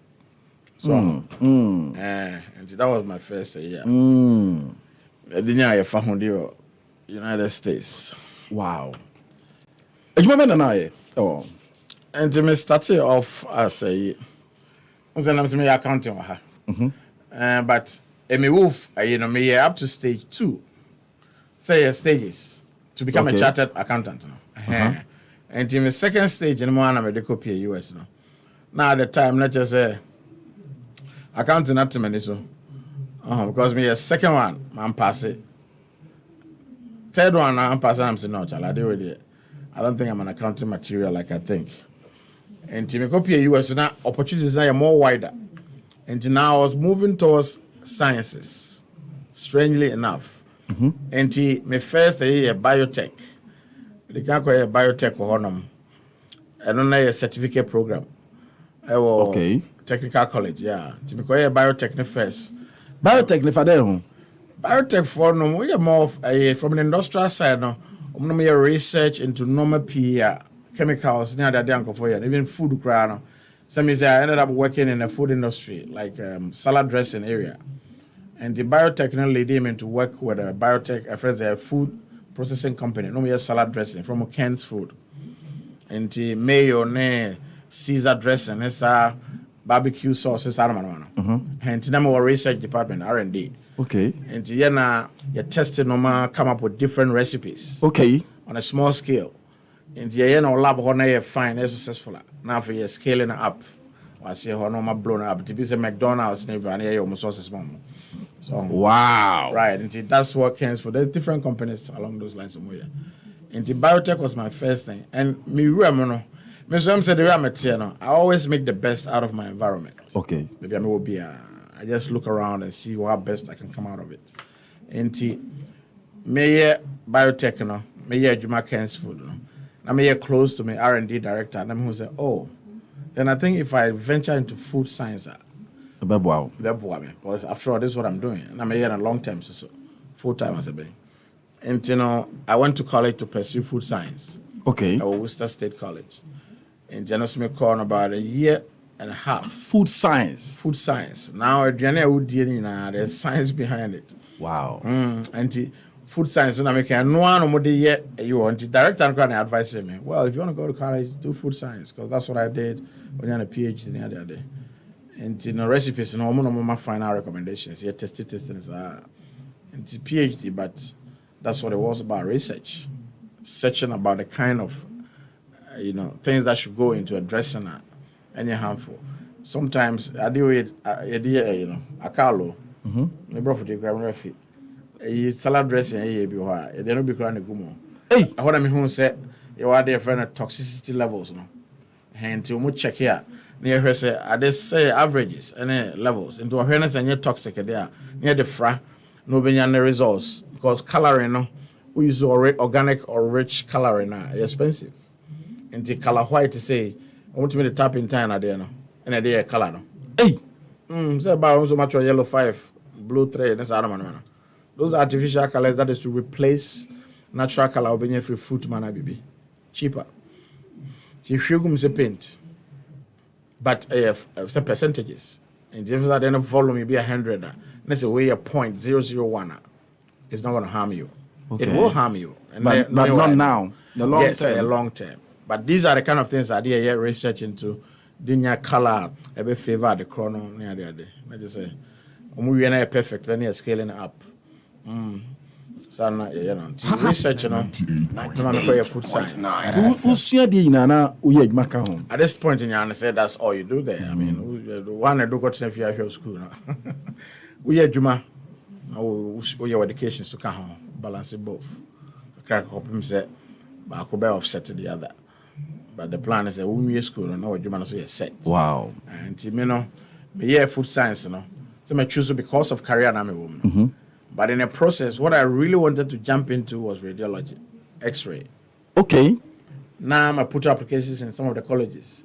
So, and that was my first year. I didn't have found the United States. Wow. Oh. And to me started off as a me accounting with her. But me move, me up to stage 2. Say stages to become a chartered accountant. And in the second stage, in one I'm a copy US. Now at the time, not just accounting not to many so. Because me a second one, I'm passing. Third one, I'm passing. I'm saying no, child, I do it. I don't think I'm an accounting material like I think. And to me copy US now opportunities now are more wider. And now I was moving towards sciences. Strangely enough. And my first year biotech. They can't call it biotech or honor. I don't know a certificate program. Okay. Technical college, yeah. To me call it biotech first. Biotech for them. Biotech for no, we are more from the industrial side now. I'm research into normal PEA chemicals, near that uncle for you, even food crown. Some say I ended up working in the food industry, like salad dressing area. And the biotech led me to work with a biotech, a food processing company, no more salad dressing from Ken's food. And the mayo, Caesar dressing, it's barbecue sauces, and the number research department, R&D. Okay. And the you tested normal, come up with different recipes. Okay. On a small scale. And the lab you fine, successful. Now for you scaling up. I see how normal blown up. To be a McDonald's neighbor and you almost sources mom. So wow. Right. And that's what Ken's for. There's different companies along those lines somewhere. And the biotech was my first thing. And me said I always make the best out of my environment. Okay. Maybe I just look around and see what best I can come out of it. And me biotech me Juma Ken's food I me close to my R&D director and I'm who say, oh, then I think if I venture into food science, because after all, this is what I'm doing. And I'm here in a long time, so full time as a being. And I went to college to pursue food science. Okay. At Worcester State College. And Janus me called about a year and a half. Food science. Food science. Now, there's science behind it. Wow. And food science, and I make no one more yet. You want the director and advise me. Well, if you want to go to college, do food science, because that's what I did when I had a PhD the other day. And recipes, and all my final recommendations. Yeah, testing, and the PhD, but that's what it was about research, searching about the kind of things that should go into addressing any harmful. Sometimes I deal with akalo, the bro for the grammar fit. Salad dressing, they don't be crying a gumo. Hey, what I mean, who said you are there for toxicity levels, and to check here. Near her say, I just say averages and levels into awareness and yet toxic there near the fra, no the results because coloring, we use organic or rich coloring expensive. And the color white to say, I want to make the tap in time there no, and a day color no. Hey, say about so much yellow 5, blue 3, that's man. Those artificial colors that is to replace natural color of being free fruit man baby. Cheaper. If you go paint. But some percentages. And if that then volume will be 100, let's say weigh a 0.001. It's not going to harm you. Okay. It will harm you. And but not now. The long term. A long term. But these are the kind of things I did research into. Dinya color, a bit favor the chrono near the other. I just say, we are perfect. Then you're scaling up. So research, food science. At this point in your say that's all you do there. I mean, the one I do got to your school. We are Juma. Your education to come home, balance it both. Crack up him said, but I could be offset to the other. But the plan is that we school and no Juma so set. Wow. And me food science, so I choose because of career and I'm a woman. But in the process, what I really wanted to jump into was radiology, X-ray. Okay. Now I put applications in some of the colleges.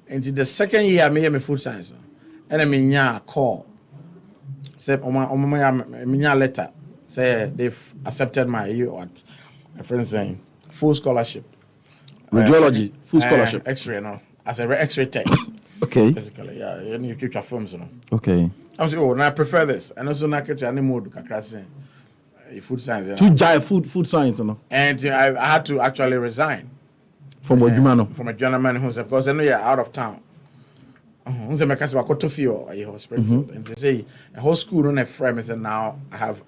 And in the second year, I made food science. And I mean, call. Say, letter. Say they've accepted my friend saying full scholarship. Radiology, full scholarship. X-ray, as a X-ray tech. Okay. Basically, yeah. And you keep your films, Okay. I was like, I prefer this. And also, I can't any more food science. To jive food science, And I had to actually resign from a gentleman who said, because I know you're out of town. Who said, I got to feel Springfield. And they say, a whole school on a frame. I said, now I have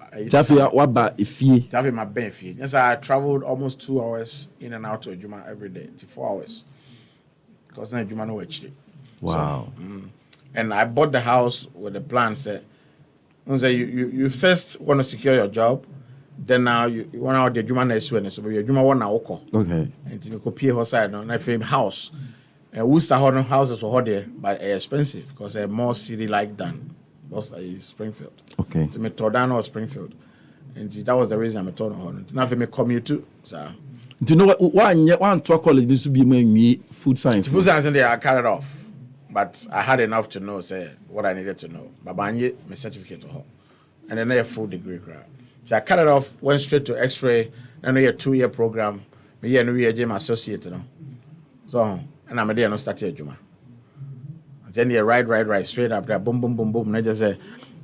my benefit. Yes, I traveled almost 2 hours in and out to Juma every day, to 4 hours. Because then Juma no actually. Wow. So, and I bought the house with the plan said, you first want to secure your job, then now you want out the Juma next one, so your Juma 1 hour. Okay. And you copy her side on that frame house. And Worcester houses were there, but expensive because they're more city like than Springfield. Okay. So me Tordano or Springfield. And that was the reason I'm told her. Now for me commute too. So do you know one college needs to be food science? Food science and I carried off. But I had enough to know, say, what I needed to know. But I need my certificate to her. And then a full degree. So I cut it off, went straight to X-ray, and a 2-year program. Me and we are my associate, So, and I'm there no start here, Juma. Then you right, straight up there, boom. And I just say,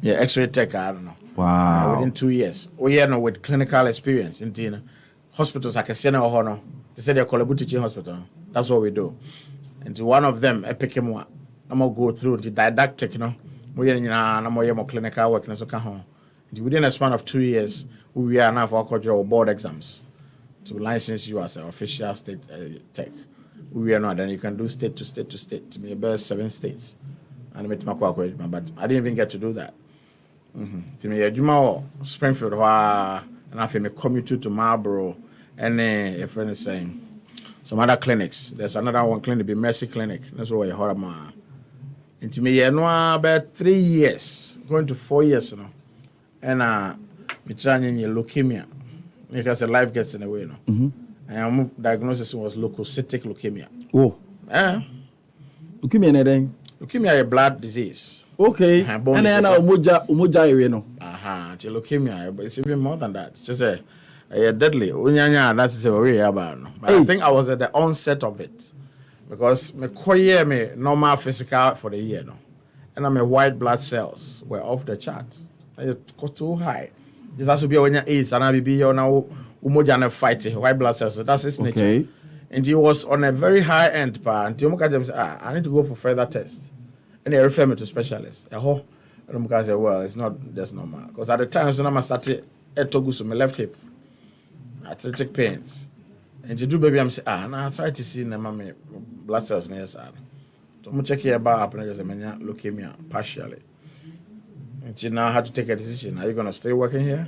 X-ray tech, I don't know. Wow. Within 2 years. With clinical experience in hospitals like a center or no. They say they're called teaching hospital. That's what we do. And to one of them, I pick him one. I'm gonna go through the didactic, I'm more clinical work and so come home. Within a span of 2 years, we are now for our board exams to license you as an official state tech. We are not, then you can do state to state. To me, about 7 states. And I but I didn't even get to do that. To me, Juma Springfield, and I feel me commute to Marlborough, and a friend is saying some other clinics. There's another one clinic, the Mercy Clinic. That's where you heard my. And to me, about 3 years, going to 4 years now, and me trying leukemia because the life gets in the way, And my diagnosis was leukocytic leukemia. Oh. Leukemia then. Leukemia is a blood disease. Okay. And then umoja area no. It's leukemia, but it's even more than that. It's just a deadly. That's a way about. But I think I was at the onset of it because me normal physical for the year, and my white blood cells were off the charts. It got too high. Just has to be when you're AIDS and I be now umoja fight white blood cells. So that's its nature. Okay. And he was on a very high end part. And I need to go for further tests. And they refer me to specialists. And I say, well, it's not just normal. Because at the time, when I started to my left hip, arthritic pains. And to do baby, I'm saying, now I try to see my blood cells near side. So I'm checking about and I just leukemia partially. And now I had to take a decision. Are you going to stay working here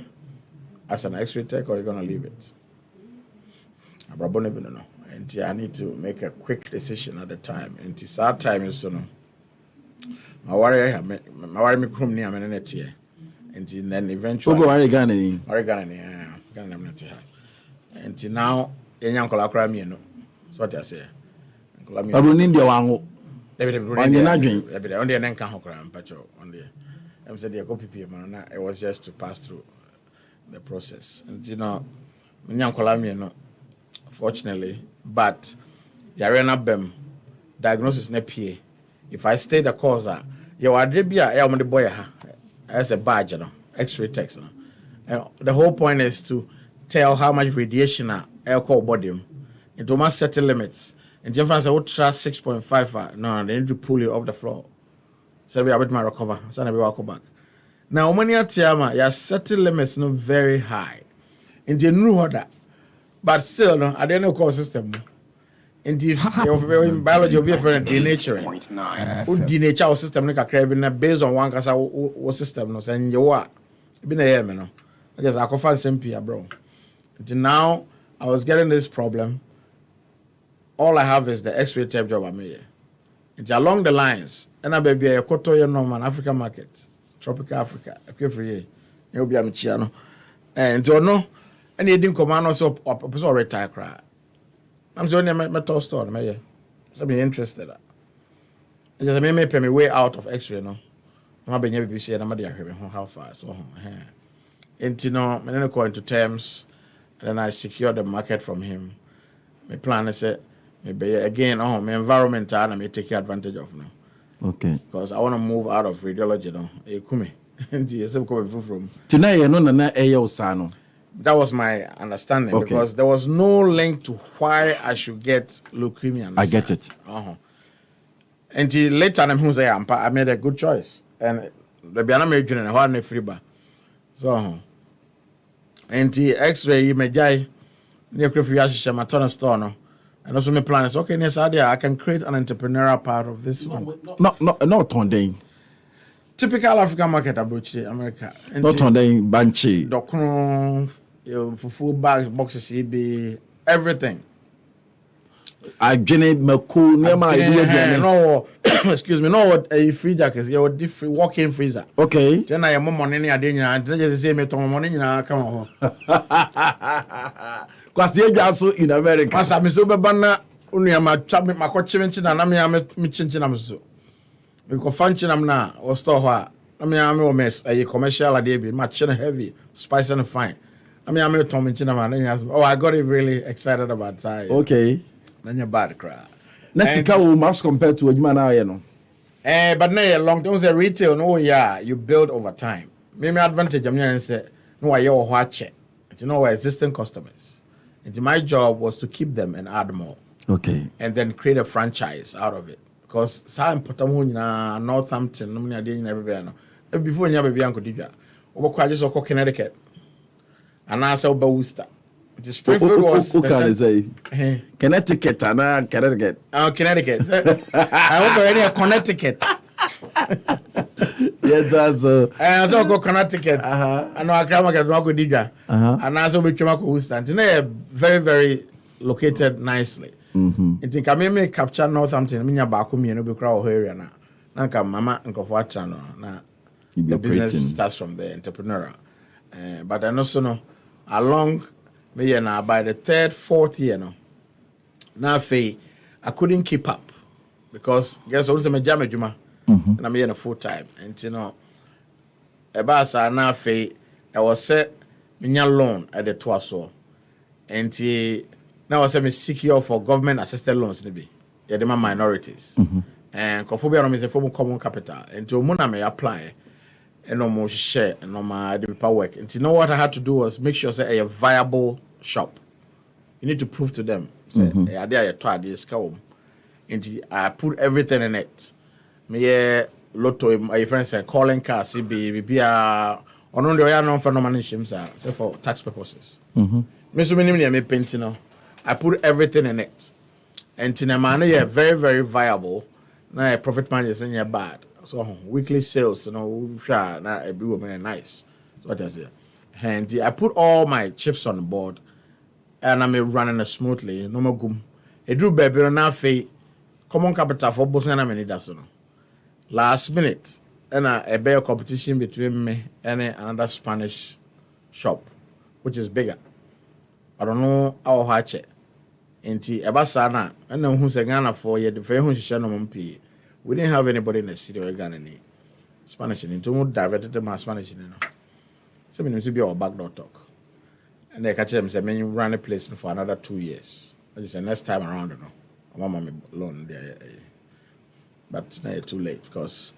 as an X-ray tech or are you going to leave it? And I need to make a quick decision at the time. And it's our time is my worry me krum ni amene tie. And then eventually Ghana. And now enya nkola kra mi no. So what I say. Nkola mi. Abu India wango. Every on the nka ho kra mpacho on the. I'm said the copy man it was just to pass through the process. And enya nkola mi no. Fortunately, but Yarena Bem diagnosis ne PA. If I stay the cause, you are the boy as a badge, X-ray text. And the whole point is to tell how much radiation alcohol body into must set limits. And Jeff say, "What trust 6.5? No, they need to pull you off the floor." So we are able to recover. So we walk back. Now, when you tell your setting limits no very high, and you know that. But still, I don't know call system. In biology, will be a friend denature. Denature system based on one system. No, saying you are. Been a year, man. I just I can find simple, bro. Until now, I was getting this problem. All I have is the X-ray tape job I made. It's along the lines. And I be a Koto normal African market, tropical Africa. Okay, for you. You'll be a Michiano. And so no. And he didn't come on also retire cry. I'm joining my toast store, so be interested. I just may pay me way out of X-ray, no. I'm being able to say I'm how far so and I'm then go into terms, and then I secure the market from him. My plan is maybe again my environment and I may take advantage of now. Okay. Because I want to move out of radiology now. Tonight you know na Sano. That was my understanding because there was no link to why I should get leukemia. I get it. Until later, I made a good choice. And the Biana made you and free bar. So, until X-ray, you may die near Crifiash, my ton store. No? And also, my plan is okay, yes, I can create an entrepreneurial part of this one. Not Tondane. Typical African market approach, America. Not Tondane, Banchi. Docron. For full bag boxes, everything. I generate Maku no, excuse me, no, a freezer is your different walk-in freezer. Okay. Then I am more money, I didn't just say me to money, come on. Because they are so in America. Because I'm so banana, only I'm a chap with my coach, and I'm a chinchinazo. Because functionam now, or store. I mean, I'm a commercial idea, much heavy, spice and fine. I mean, I'm a Tom and Chinaman. Oh, I got it really excited about that. Okay. Then you're bad cry. Na sika wo mas compared to adwuma na aye no. But now long term say retail no yeah, you build over time. Me advantage am yan say no why you watch it. You know existing customers. And my job was to keep them and add more. Okay. And then create a franchise out of it. Because sa important ho nyina Northampton no me ade nyina bebe no. Before nya bebe anko didwa. Obakwa just oko Connecticut. And I said Worcester. The Springfield was Connecticut and Connecticut. Connecticut. I want to any Connecticut. Yes, also. I also go Connecticut. I know I grandma can go Diga. And I also be Chumako Worcester. And they very, very located nicely. I think I may capture Northampton. Minya Bakumi and Ubikra area now. Nanka Mama and Kofuata na the business starts from the entrepreneur. But I also know along me now by the third, fourth year now I couldn't keep up because guess also me jam juma and I'm here full time and you know about sa now I was set me loan at the twaso and now I was me secure for government assisted loans maybe yeah the minorities and Kofobia no me say for common capital and to muna me apply and no more share and no more paper work. And you know what I had to do was make sure say a viable shop. You need to prove to them say I I put everything in it. Me lotto my friends say calling car CB be on the way non for no money say for tax purposes. Me so many me painting I put everything in it. And in a manner yeah very very viable. Now a profit margin is in your bad. So weekly sales, you know, na every nice. So what I say. And I put all my chips on the board, and I'm running it smoothly. No more gum. I drew baby on our fee. Common capital for both and I mean that's no. Last minute, and a bear competition between me and another Spanish shop, which is bigger. I don't know how hard it. Inti ebasana, and then who's a Ghana for ye the very who she no mumpi. We didn't have anybody in the city or Ghana any Spanish in to diverted them as Spanish in so we need to be our backdoor talk. And they catch them say me run a place for another 2 years. That is the next time around, you know. I'm on loan there. But now it's too late because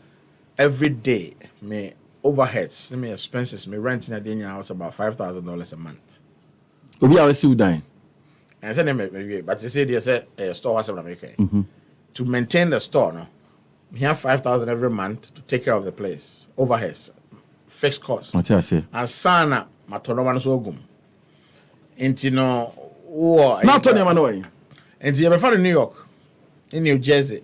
every day me overheads, me expenses, me rent in a day house about $5,000 a month. Obi always see you dying. And I said, but you say they say a store has to maintain the store, no. We have $5,000 every month to take care of the place. Overheads, fixed costs. What I say? And sana matonoman so gum. Into no, not Tony Manoy. And you ever in New York, in New Jersey,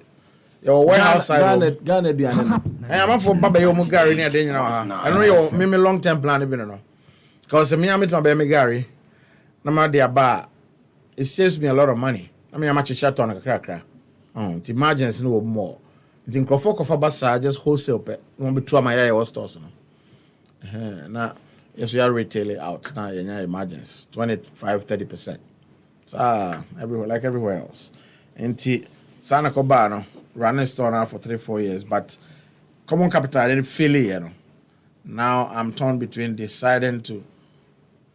your warehouse. Ghana. I am for Baba Yomugari near Daniel. I know your me long term plan, you know. Because me, I'm with my baby Gary. No matter bar, it saves me a lot of money. I mean, I'm much a chat on a cracker. The margins no more. The Crawford of Abassa just wholesale pet. Won't be two of my eye stores. Now, yes, we are retailing out now. Your margins 25-30%. So everywhere like everywhere else. And Sana Cobano ran a store now for 3-4 years, but common capital I didn't feel it. You know. Now I'm torn between deciding to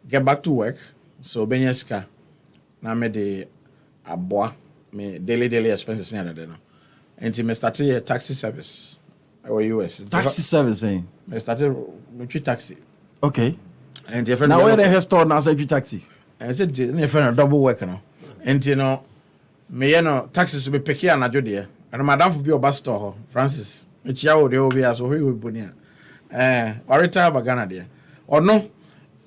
get back to work. So Benyeska now made the Aboa. Me daily expenses near that. And I started a taxi service. Or US. Taxi service, eh? I started with taxi. Okay. And your friend now where the store now say taxi? I said your friend a double work now. And you know, me you know taxis will be picky and ajo and madam for be a bus store, Francis. Which ya would be as we will be near. Or retire Ghana there. Or no,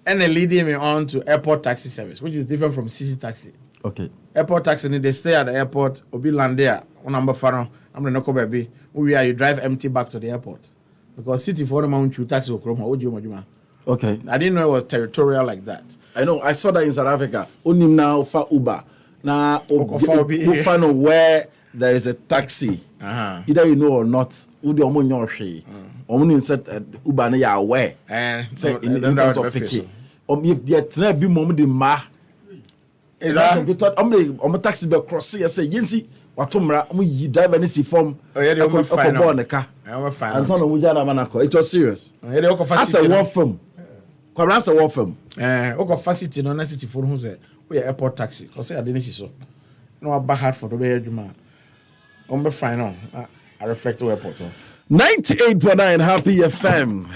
and they leading me on to airport taxi service, which is different from city taxi. Okay. Airport taxi, they stay at the airport, or be land there, on number 4, I'm the Noko baby. We are you drive empty back to the airport. Because city for the mount you taxi or chroma, okay. I didn't know it was territorial like that. I know, I saw that in South Africa. Only now for Uber. Now, find where there is a taxi. Either you know or not, Udi Omonyoshi. Omuni said Uber na ya aware. Say in terms of picking. Yet be moment in ma. Is that I'm taxi be cross here say yensi watomra you drive any form on the car. And son of Mujana Manako. It was serious. As a war film. Kwabena a war film. Oko facility no necessity for who say we airport taxi. Cause I didn't see so. No bad hard for the way you man. On be fine on. I reflect to airport. 98.9 Happy FM.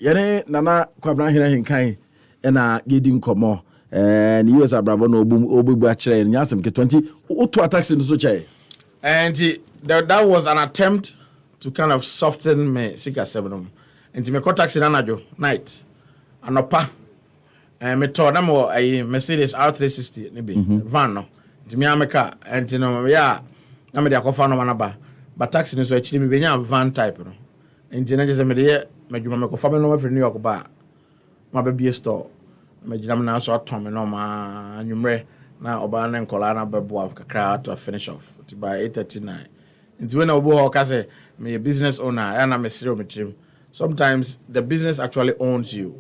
Yene nana Kwabena Ahenkan ena gidi nkomo. And US abrabo no obubu akire Nyansa mke 20 auto taxi no so chai. And that was an attempt to kind of soften me 6-7. And me call taxi anajo night. Anopa. And me told them a Mercedes R360 nibi van no. Me ameka and yeah. Na me dey akofa no manaba. But taxi no so actually me benya van type no. And na just me dey medjuma me kofa me no for New York ba. Ma be be store. Me gina me na so atom me no ma anwumre na oba na nkola na bebo kakra to finish off. By 8:39. Nti when obo ho ka say me a business owner and I'm a serial metrim. Sometimes the business actually owns you.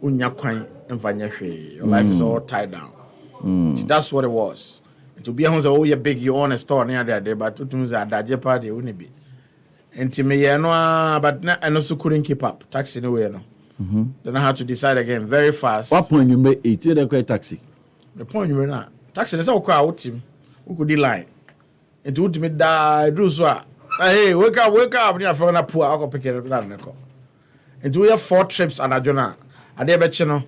Unya kwan emfanya hwe. Your life is all tied down. That's what it was. To be honest, oh, you're big, you own a store near there, but to me, that party wouldn't be. And to me, no, but I also couldn't keep up. Taxi nowhere, no. Then I had to decide again very fast. What point you made 8 years ago taxi? The point you made now. Taxi, that's how crowd team. Who could line? And to me, die, do so. Hey, wake up, you're from a poor, I'll pick it up. And we have 4 trips and a journal. I dare bet you know,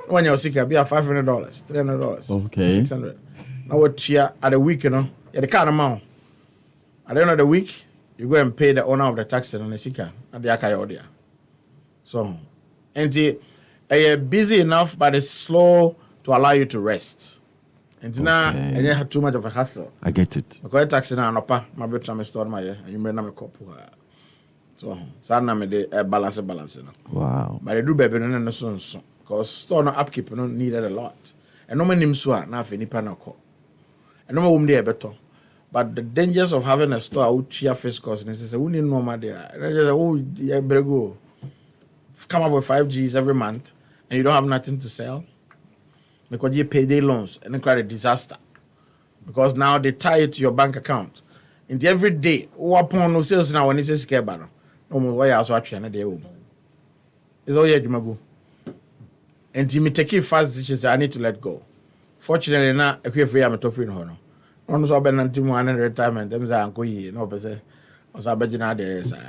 when you're sick, I'll be $500, $300. Okay. $600. Now what here at the week, you know, the kind amount. At the end of the week, you go and pay the owner of the taxi on the sika at the Akayodia. So, and busy enough, but it's slow to allow you to rest. And now, and you have too much of a hassle. I get it. Because taxi now, no pa, my better me store my and you may not make up. So, sana me de balance. Wow. But I do better than the soon. Because store no upkeep no needed a lot. And no man named Swa, now for any panako. And no one there better. But the dangers of having a store out cheer face cost is a winning normal there. Oh, yeah, better go. Come up with 5Gs every month and you don't have nothing to sell because you pay day loans and then quite a disaster. Because now they tie it to your bank account. And every day, upon no sales now when it's a scare banner. No more why I was watching a day home. It's all you go. And me take it fast decisions I need to let go. Fortunately, now if you're free, I'm a free no. On so ben anti one retirement, them say uncle ye no be say was abegina there say.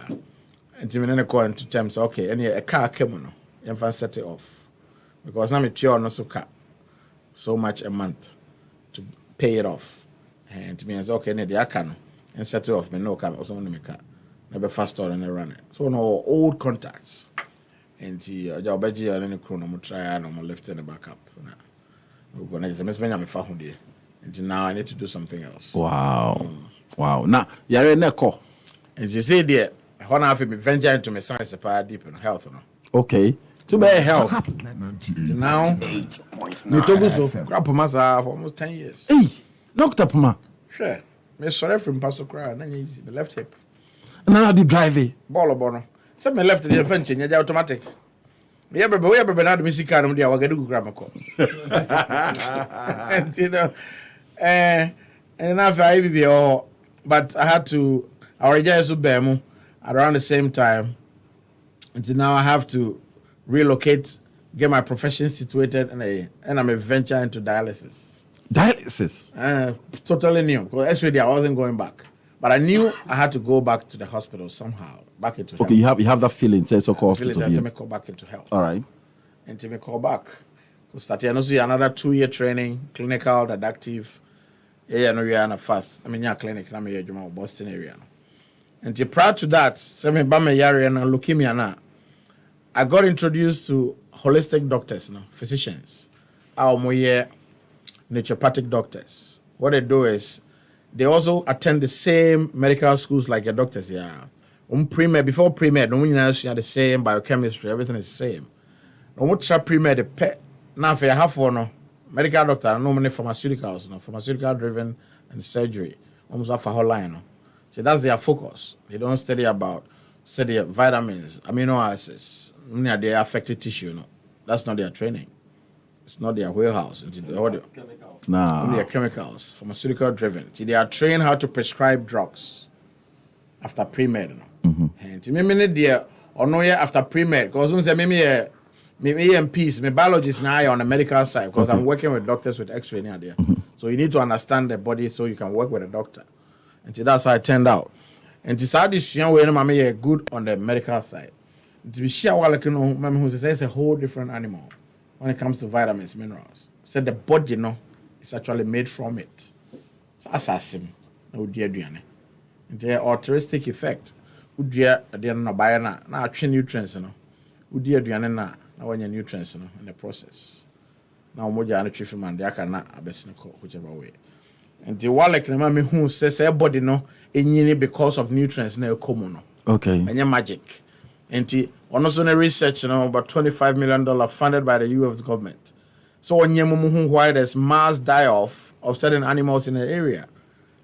And me na call into terms okay, any a car came no. You can set it off. Because now me pure no so car. So much a month to pay it off. And me say okay, any the car no and set it off me no car also no me car. Na be fast or and run it. So no old contacts. And the obeji or any crew no mo try no mo lift in the backup. We're going to make me found here. And now I need to do something else. Wow. Wow. Now, you're in a call. And you say there, when I have been venture into my science about deep in health. No? Okay. To be health. Now, you took so crap massa for almost 10 years. Hey, knocked up, ma. Sure. Me sorry from Pastor Cry, and then you my left hip. And now I'll be driving. Ball of bono. Some my left the venture, you're automatic. We ever been out of music car, I'm going to do grammar call. And you know, and enough I be all, but I had to, I already just bemu around the same time. Until now I have to relocate, get my profession situated, and I'm a venture into dialysis. Dialysis? Totally new. Because actually I wasn't going back. But I knew I had to go back to the hospital somehow, back into health. Okay, you have that feeling, say so called hospital. To me call back into health. All right. And to me call back. Because starting another 2-year training, clinical, deductive. Yeah, no, you're a fast. I mean, yeah, clinic, I'm here in Boston area. And prior to that, seven bama yari and leukemia na. I got introduced to holistic doctors, physicians. Our more naturopathic doctors. What they do is they also attend the same medical schools like your doctors. Yeah, pre-med before pre-med, no one else you have the same biochemistry. Everything is the same. No one try pre-med the pet. Now for half for no medical doctor, no many pharmaceuticals, pharmaceutical driven and surgery. Almost off a whole line. No? So that's their focus. They don't study vitamins, amino acids, they affected tissue. No, that's not their training. It's not their warehouse. No. They are chemicals, pharmaceutical driven. They are trained how to prescribe drugs after pre-med. And me after pre-med, because once me EMPs, my biologist now on the medical side, because I'm working with doctors with X-ray near there. So you need to understand the body so you can work with a doctor. And that's how it turned out. And this how this young way, mammy, good on the medical side. To be sure, while you know, mammy who says it's a whole different animal when it comes to vitamins, minerals. Said the body, you know, is actually made from it. It's assassin, no dear Diane. And the altruistic effect. Would dear no buy na nutrients, you know. Would dear Diane na when your nutrients, you know, in the process. Now, Moja and Chief Man, they can not whichever way. And the while like mammy who says a body, no, in because of nutrients, no common. Okay. And your magic. And the also research, you know, about $25 million funded by the US government. So on why there's mass die-off of certain animals in the area.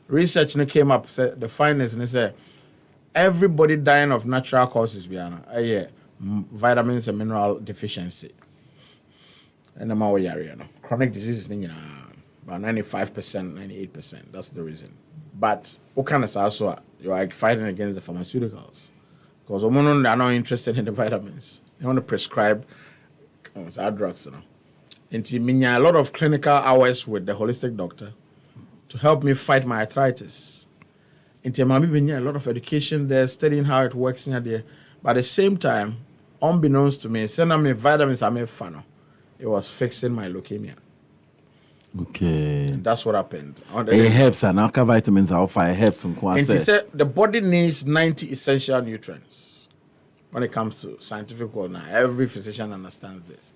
Research came up, said the findings, and they said everybody dying of natural causes, vitamins and mineral deficiency. And the area, chronic diseases, about 95%, 98%. That's the reason. But what kind of also you're like fighting against the pharmaceuticals because women are not interested in the vitamins. They want to prescribe drugs, you know. And a lot of clinical hours with the holistic doctor to help me fight my arthritis. And a lot of education there, studying how it works in there. But at the same time, unbeknownst to me, sending me vitamins I made fun. It was fixing my leukemia. Okay. And that's what happened. It helps, and alka vitamins are offer. It helps. And he said the body needs 90 essential nutrients. When it comes to scientific world now, every physician understands this.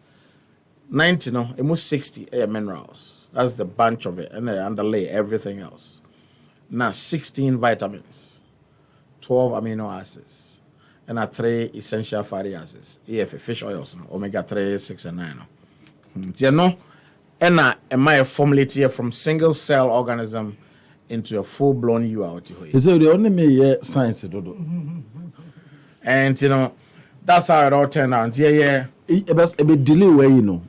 90, no, almost 60 minerals. That's the bunch of it, and they underlay everything else. Now 16 vitamins, 12 amino acids, and 3 essential fatty acids. EF fish oils, no, omega 3, 6, and 9. No. You know. And am I a formulated from single cell organism into a full blown URT? So the only me science dodo. And you know, that's how it all turned out. Yeah. It be delay where you know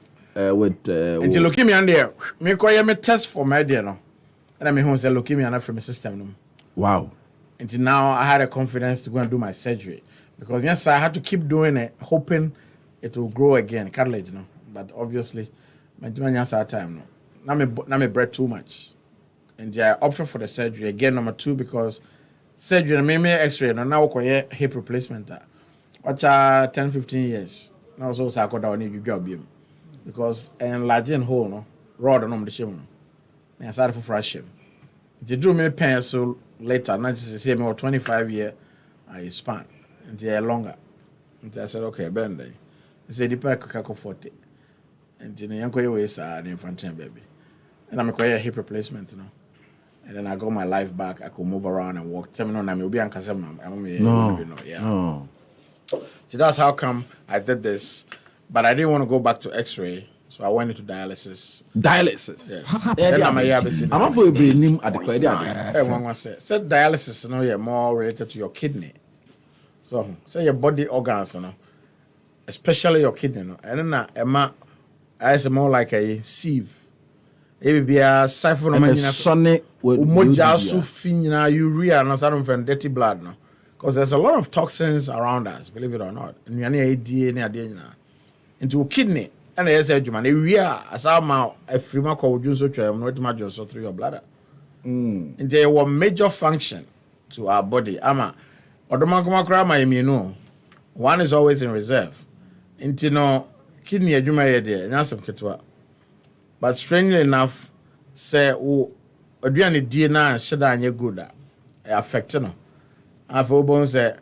with until leukemia and there. Me call me test for my dear no. And I mean who say leukemia not from my system no. Wow. Until now I had a confidence to go and do my surgery. Because yes, I had to keep doing it, hoping it will grow again, cartilage, you know. But obviously my Nyansa time no. Now me bread too much. And I opted for the surgery again, number 2, because surgery me X-ray no now we hip replacement. Watch 10-15 years. Now so I got down need job because enlarging hole no rod no the shame no. I started for fresh shame. They drew me pencil later. Not just say me 25 year I span. And they longer. And I said okay, bend day. They said the pack kako 40. And the young way is an infantile baby. And I'm a hip replacement, you know. And then I got my life back. I could move around and walk. Tell me no, I'm be on No. So that's how come I did this. But I didn't want to go back to X-ray, so I went into dialysis. Dialysis. Yes. I'm not for a brain name at the Everyone said dialysis, you know, you're more related to your kidney. So say your body organs, you know, especially your kidney, you know. And then Emma, it's more like a sieve. It be a siphon of sunny urea and starting from dirty blood, no. Because there's a lot of toxins around us, believe it or not. And into kidney, and there's a human urea as I'm a free mark so through your bladder. And there were major function to our body. Ama one is always in reserve. Into no kidney a Nyansa. But strangely enough, say aduane die na hyeda anye good affect no. Afo bon say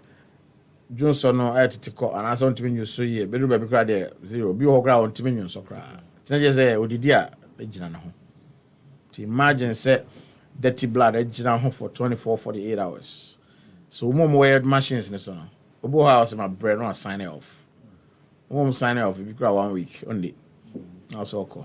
Johnson no etiko and as on timi nyuso ye bedu be kra de 0 bi ho kra on timi nyuso kra. Tena say odidi a ejina na ho. To imagine say dirty blood ejina ho for 24-48 hours. So mo weird machines ni so no. Obo house my brain no sign it off. Mo sign it off bi kra 1 week only. Also okay.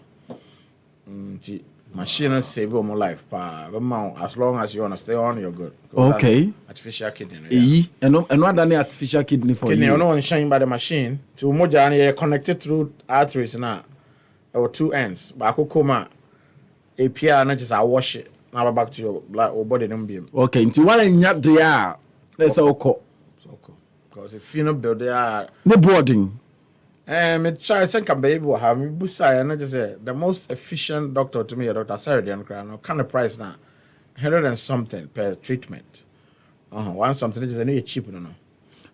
Machine save your life, as long as you want to stay on, you're good. Okay. Artificial kidney. And what done artificial kidney for kidney, you? No one shine by the machine. To moja and connected through arteries now. There were 2 ends. But I could come out. API not just I wash it. Now back to your blood or body don't be. Okay, into one in your there. Let's all call. So cool. Because if you know build there. No boarding. Me try say can baby will have me busa and just say the most efficient doctor to me, Dr. Saradian Crown, kind of price now. 100 and something per treatment. One something is a cheap, no.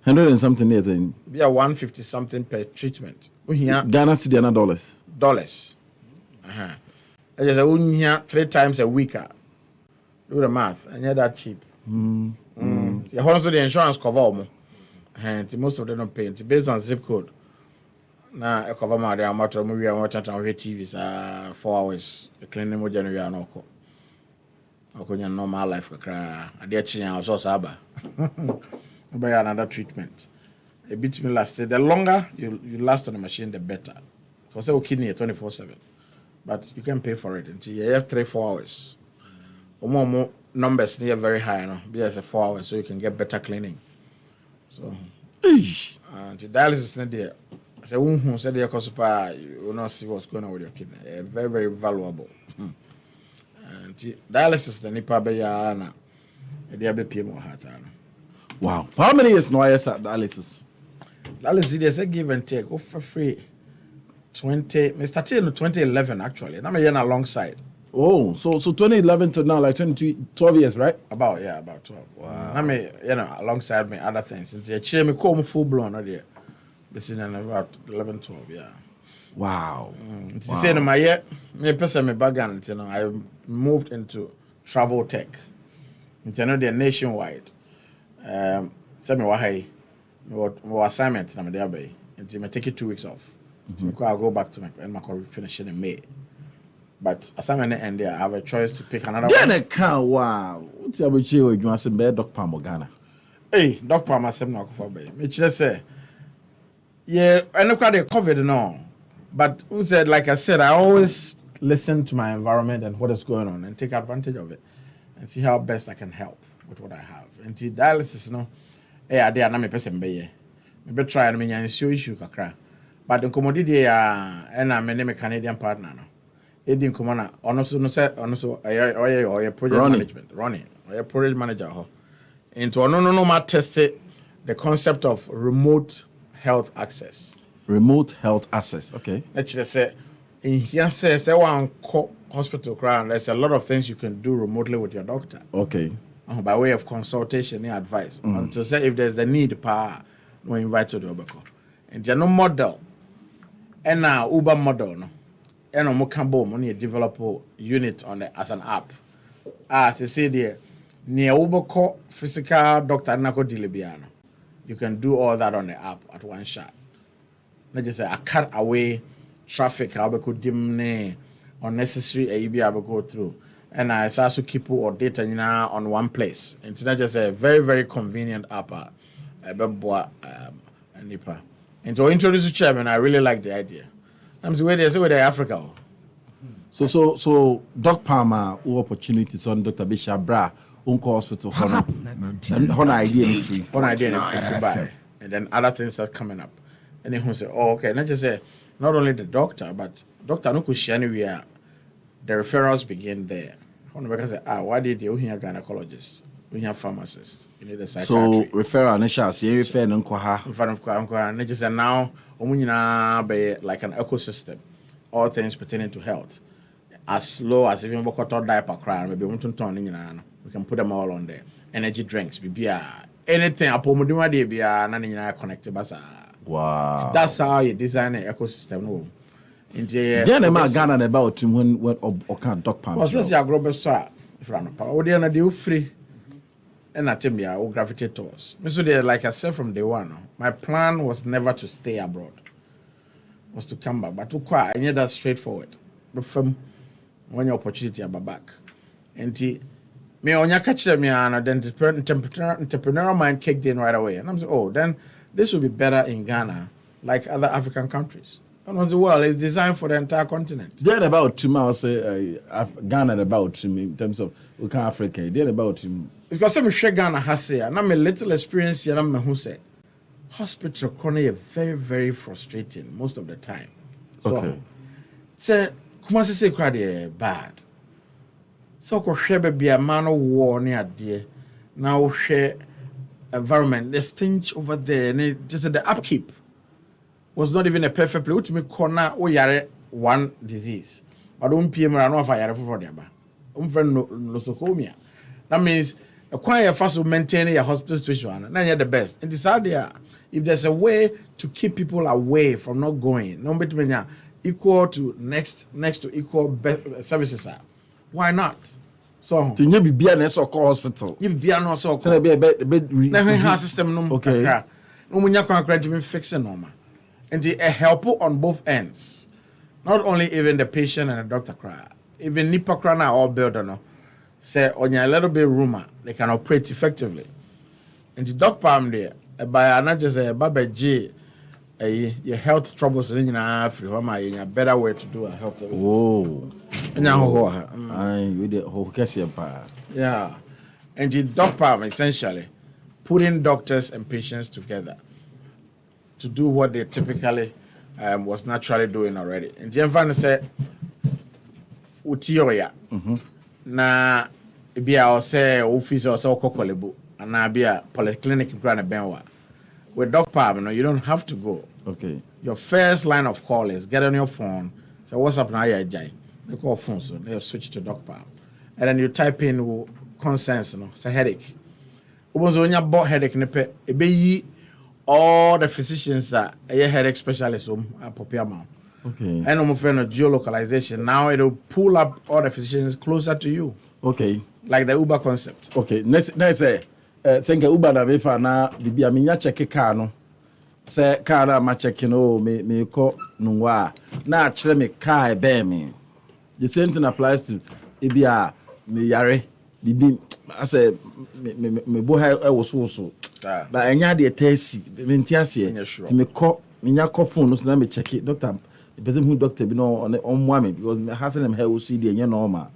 100 and something years in Be a 150 something per treatment. Here Ghana cedi and dollars. dollars. It is a 3 times a week. Do the math, and you're that cheap. You also the insurance cover and most of them don't pay. It's based on zip code. Now I cover my amateur movie and watch TVs 4 hours. The cleaning more January and all. Okay, normal life kakra. I did change our source aba. Buy another treatment. A bit me last. The longer you last on the machine, the better. Because I kidney 24/7, but you can pay for it until you have 3-4 hours. More numbers near very high, no. Be as a 4 hours, so you can get better cleaning. So, the dialysis not there. So who said you will not see what's going on with your kidney. Very very valuable. And dialysis the nipa be ya na. They be pay more hard. Wow. For how many years now is dialysis? Dialysis there's a give and take. Go for free. 20. Me started in 2011 actually. And I'm a alongside. Oh, so 2011 to now, like 12 years, right? About 12. Wow. I mean, alongside me other things. Since I change me come full blown already. Been in about 11, 12, yeah. Wow. It's the same my year. Me person me background, I moved into travel tech. They're nationwide. Tell me why my assignment na me there by. Until me take 2 weeks off. I'll go back to my career finishing in May. But assignment end there, I have a choice to pick another then one. I can't. Wow. What's your about you? You want to be Doc Palmer Ghana? Hey, Doc Palmer said no for me. Me just say, yeah, I know quite the COVID and all. But who said, like I said, I always listen to my environment and what is going on and take advantage of it and see how best I can help with what I have. And see dialysis, no, hey, I did not person be maybe try and Nyansa issue kakra. But the commodity and I'm a Canadian partner now. Edin Kumana, also or project management, running, or project manager. Into no tested the concept of remote health access. Remote health access, okay. Actually, say in here says one hospital crowd. There's a lot of things you can do remotely with your doctor. Okay. By way of consultation and advice. Until say if there's the need, we invite to the Obra. And there's no model. And now Uber model, no. And on Mocambo, money develop unit on the as an app. As you see there, near Uber physical doctor Nako Dilibiano. You can do all that on the app at one shot. Not just say I cut away traffic, I could dim unnecessary AEB I will go through. And I also keep all data on one place. It's not just a very, very convenient app. And to introduce the chairman, I really like the idea. I'm where they Africa. So Doc Palmer, who opportunities on Dr. Bishop Bra, Uncle Hospital, Hona idea free. One idea if buy. And then other things are coming up. And then who say, oh, okay, not just say, not only the doctor, but Dr. Nukushani, the referrals begin there. Because say, why did you hear gynecologist? We have pharmacists. You need a psychiatry. So referral initial, see refer in front of Kwa. And just now, be like an ecosystem. All things pertaining to health. As low as even Bokoto diaper cry, maybe we can put them all on there. Energy drinks, anything. Apomoduma de be a connected. Wow. That's how you design an ecosystem. Then I'm Ghana about when or can't Doc Palmer. Well, since you grow better, if I'm not power, they do free. And I tell me, I will gravitate towards. So like I said from day one, my plan was never to stay abroad. Was to come back, but to quite, I need that straightforward. But from when your opportunity about back, and me on your catch me and then the entrepreneurial mind kicked in right away, and I'm saying, oh, then this will be better in Ghana, like other African countries. And was well, it's designed for the entire continent. Then about him, I'll say Ghana about him in terms of Africa. Then about him because I'm sure Ghana has say, and I'm a little experience here. I'm who say hospital corner is very, very frustrating most of the time. Okay. So, come on, say crowd bad. So, ko share be a man of war near there. Now share environment. The stench over there, and just the upkeep was not even a perfect place. Ultimate corner, yare one disease. But don't PM around if I yare for them. Friend nosocomium. That means a quiet fast maintaining your hospital situation. Now you're the best. And this idea, if there's a way to keep people away from not going, no matter equal to next to equal services, why not? So you be be an so hospital. You be an also So be system no okay. No munya concrete to fix it normal. And the a help on both ends. Not only even the patient and the doctor cry. Even nipa cry now all builder no. Say on a little bit rumor they can operate effectively. And the doc palm there by not just a baba J your health troubles in a better way to do a health service. Oh. Yeah. And the doc palm essentially putting doctors and patients together to do what they typically was naturally doing already. And the environment said Utioya. Na bia or say office or so kokolebu and na bia polyclinic in Grand Benwa. With Doc Palm, you don't have to go. Okay. Your first line of call is get on your phone. So what's up now? They call phone, so they'll switch to Doc Palm. And then you type in concerns, it's a headache. When you bought headache, it be all the physicians that a headache specialist Okay. And I'm geolocalization. Now it'll pull up all the physicians closer to you. Okay. Like the Uber concept. Okay. Next senke Uber na befa na bibi amenya check car no. Se car na ma check no me ko nwa na akire me car be me. The same thing applies to ebia me yare bibi ase me bo ha e wo so. Ba enya de tesi me ntiase. Ti me ko menya ko phone no so na me check doctor. The person who doctor be no on me because me has them hair see the enya normal.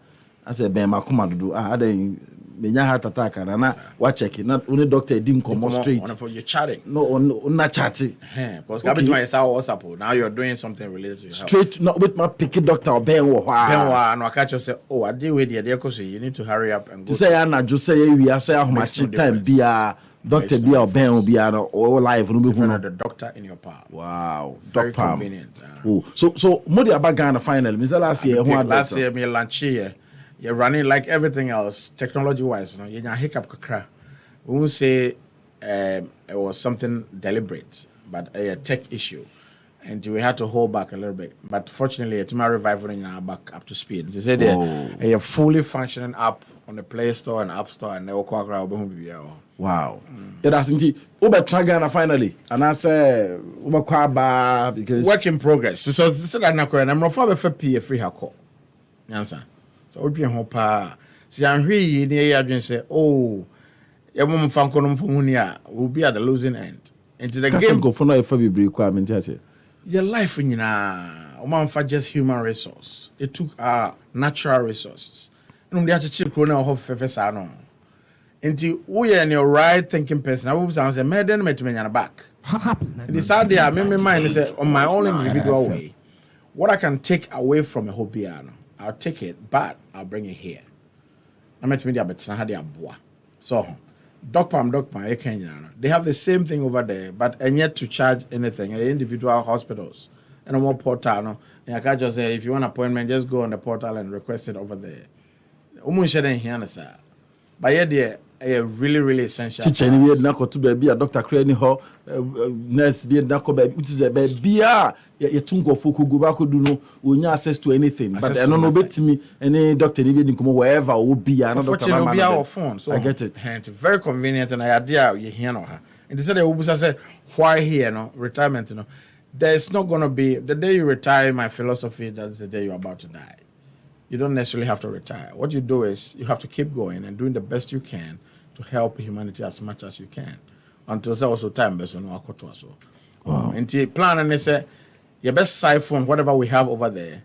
I say ben makoma do aden menya heart attack na wa check na only doctor didn't come straight. For you chatting. No na chatting. Because okay. WhatsApp now you're doing something related to your straight health. Not with my picky doctor ben wo hwa. And I catch you say oh I deal with the cause you need to hurry up and go. To say na just say we say how much time bia doctor bia ben bia or live no be the doctor in your power. Wow. Very convenient. Oh so mo dey about Ghana finally. Mr. Last year me lunch here. You're running like everything else, technology-wise. You know, hiccup kakra. We won't say it was something deliberate, but a tech issue, and we had to hold back a little bit. But fortunately, it's my revival is now back up to speed. They said a fully functioning app on the Play Store and App Store, and they will call around. Wow. Yeah, that's indeed. Uber Tragana finally, and I say Uber Kwaba because work in progress. So that I'm not going. I'm not for a free hack. Nyansa. So we be pa. See, I'm here. The say, "Oh, your mom found will be at the losing end." Into the game, go for no requirement. Your life, for just human resource. It took our natural resources. And we have to check corona of Fefesa no. Until we are in your right thinking person, I will say, "Madam, met me back." This idea, I made my mind is on my own individual way. What I can take away from a hobby, I'll take it, but I'll bring it here. I met media, but so Doc Palm, they have the same thing over there, but and yet to charge anything. Individual hospitals and a more portal. And I can't just say if you want an appointment, just go on the portal and request it over there. But yeah, a really essential. Teacher, we had not to be a doctor, Cranny Hall, nurse, be a doctor, which is a baby. You tungo fuku go back do no, we access to anything. But I don't know bet me any doctor even come wherever will be another doctor. Be our phone, so I get it. It's very convenient, and I idea you hear no her. And they said they will say why here no retirement no. There's not gonna be the day you retire. My philosophy that's the day you're about to die. You don't necessarily have to retire. What you do is you have to keep going and doing the best you can to help humanity as much as you can until there also time based on our culture. So, and the plan and they say, you best siphon whatever we have over there,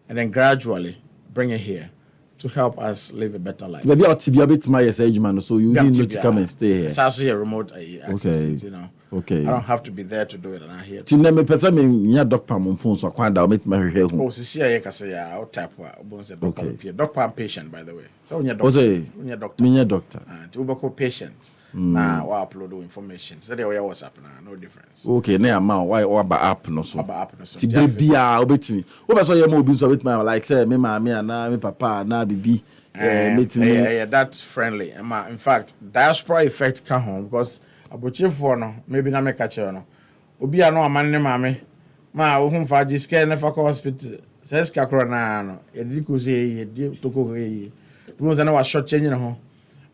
and then gradually bring it here to help us live a better life. Maybe I'll be a bit my age man, so you need to come and stay here. It's also a remote access, you know. Okay. I don't have to be there to do it, and I'm here. Tinne me pesa me nya Doc Palm on phone so kwanda o met my here. Oh, see I can say yeah, I'll tap Doc Palm patient by the way. So when you're doctor. Me doctor. and to patient. Now we upload the information. So there we WhatsApp now, no difference. Okay, now ma why about app no so. About app no so. Ti baby obetimi. Wo be so ye mo obi so obetimi like say me ma na me papa na bibi yeah, that's friendly. In fact, diaspora effect can home because aboche for no maybe na me catch no. Obi ano amane ne mame. Ma wo hu fa jiske na fa hospital. Says kakro na no. E di ko say ye di toko ye. Because na wa short change na ho.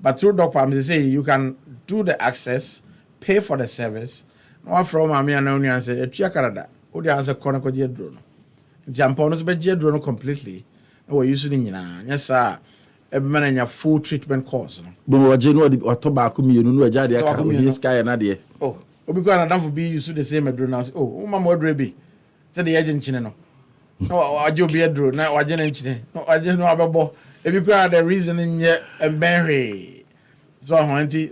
But through doctor, they say you can do the access, pay for the service. No from mame and only answer e tua Canada. O the answer kono ko je drone. Jump on us be je drone completely. No we use ni nyina. Yes sir. E be na full treatment course no. But we je no oto ba ko mienu no agya de aka o sky na de. Oh, obi ko na dan for be use the same drone now. Oh, mama odre bi. Say the agent chine no. No, ajo bi drone na waje na chine. No, aje no abebo. If you grab the reason in your Mary, so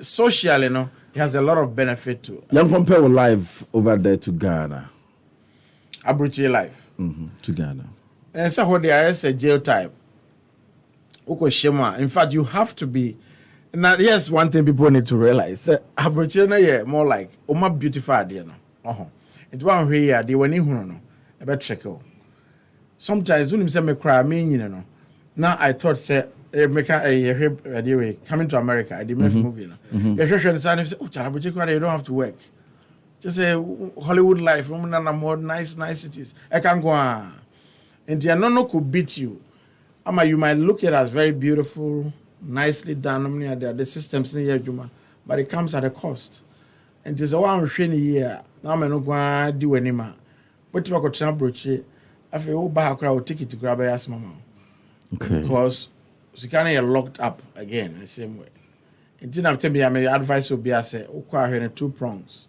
socially, it has a lot of benefit to. Young compare with life over there to Ghana. Abruchi life. To Ghana. And so what there is a jail time. In fact, you have to be. Now, here's one thing people need to realize. Abruchi more like Oma beautiful idea. It's one way they were no about trickle. Sometimes when you say me cry, me now I thought say anyway coming to America I did make movie now. Say oh Charabuchi you don't have to work. Just say Hollywood life, more nice cities. I can go on. And no could beat you. You might look at it as very beautiful, nicely done. The systems in here, but it comes at a cost. And it's a one year. Now I'm not going to do anymore. But you go to Charabuchi, I feel back crowd take it to grab a mama. Okay. Because Sikana are locked up again in the same way. And then I'm telling you, my advice would be I say, okay, 2 prongs.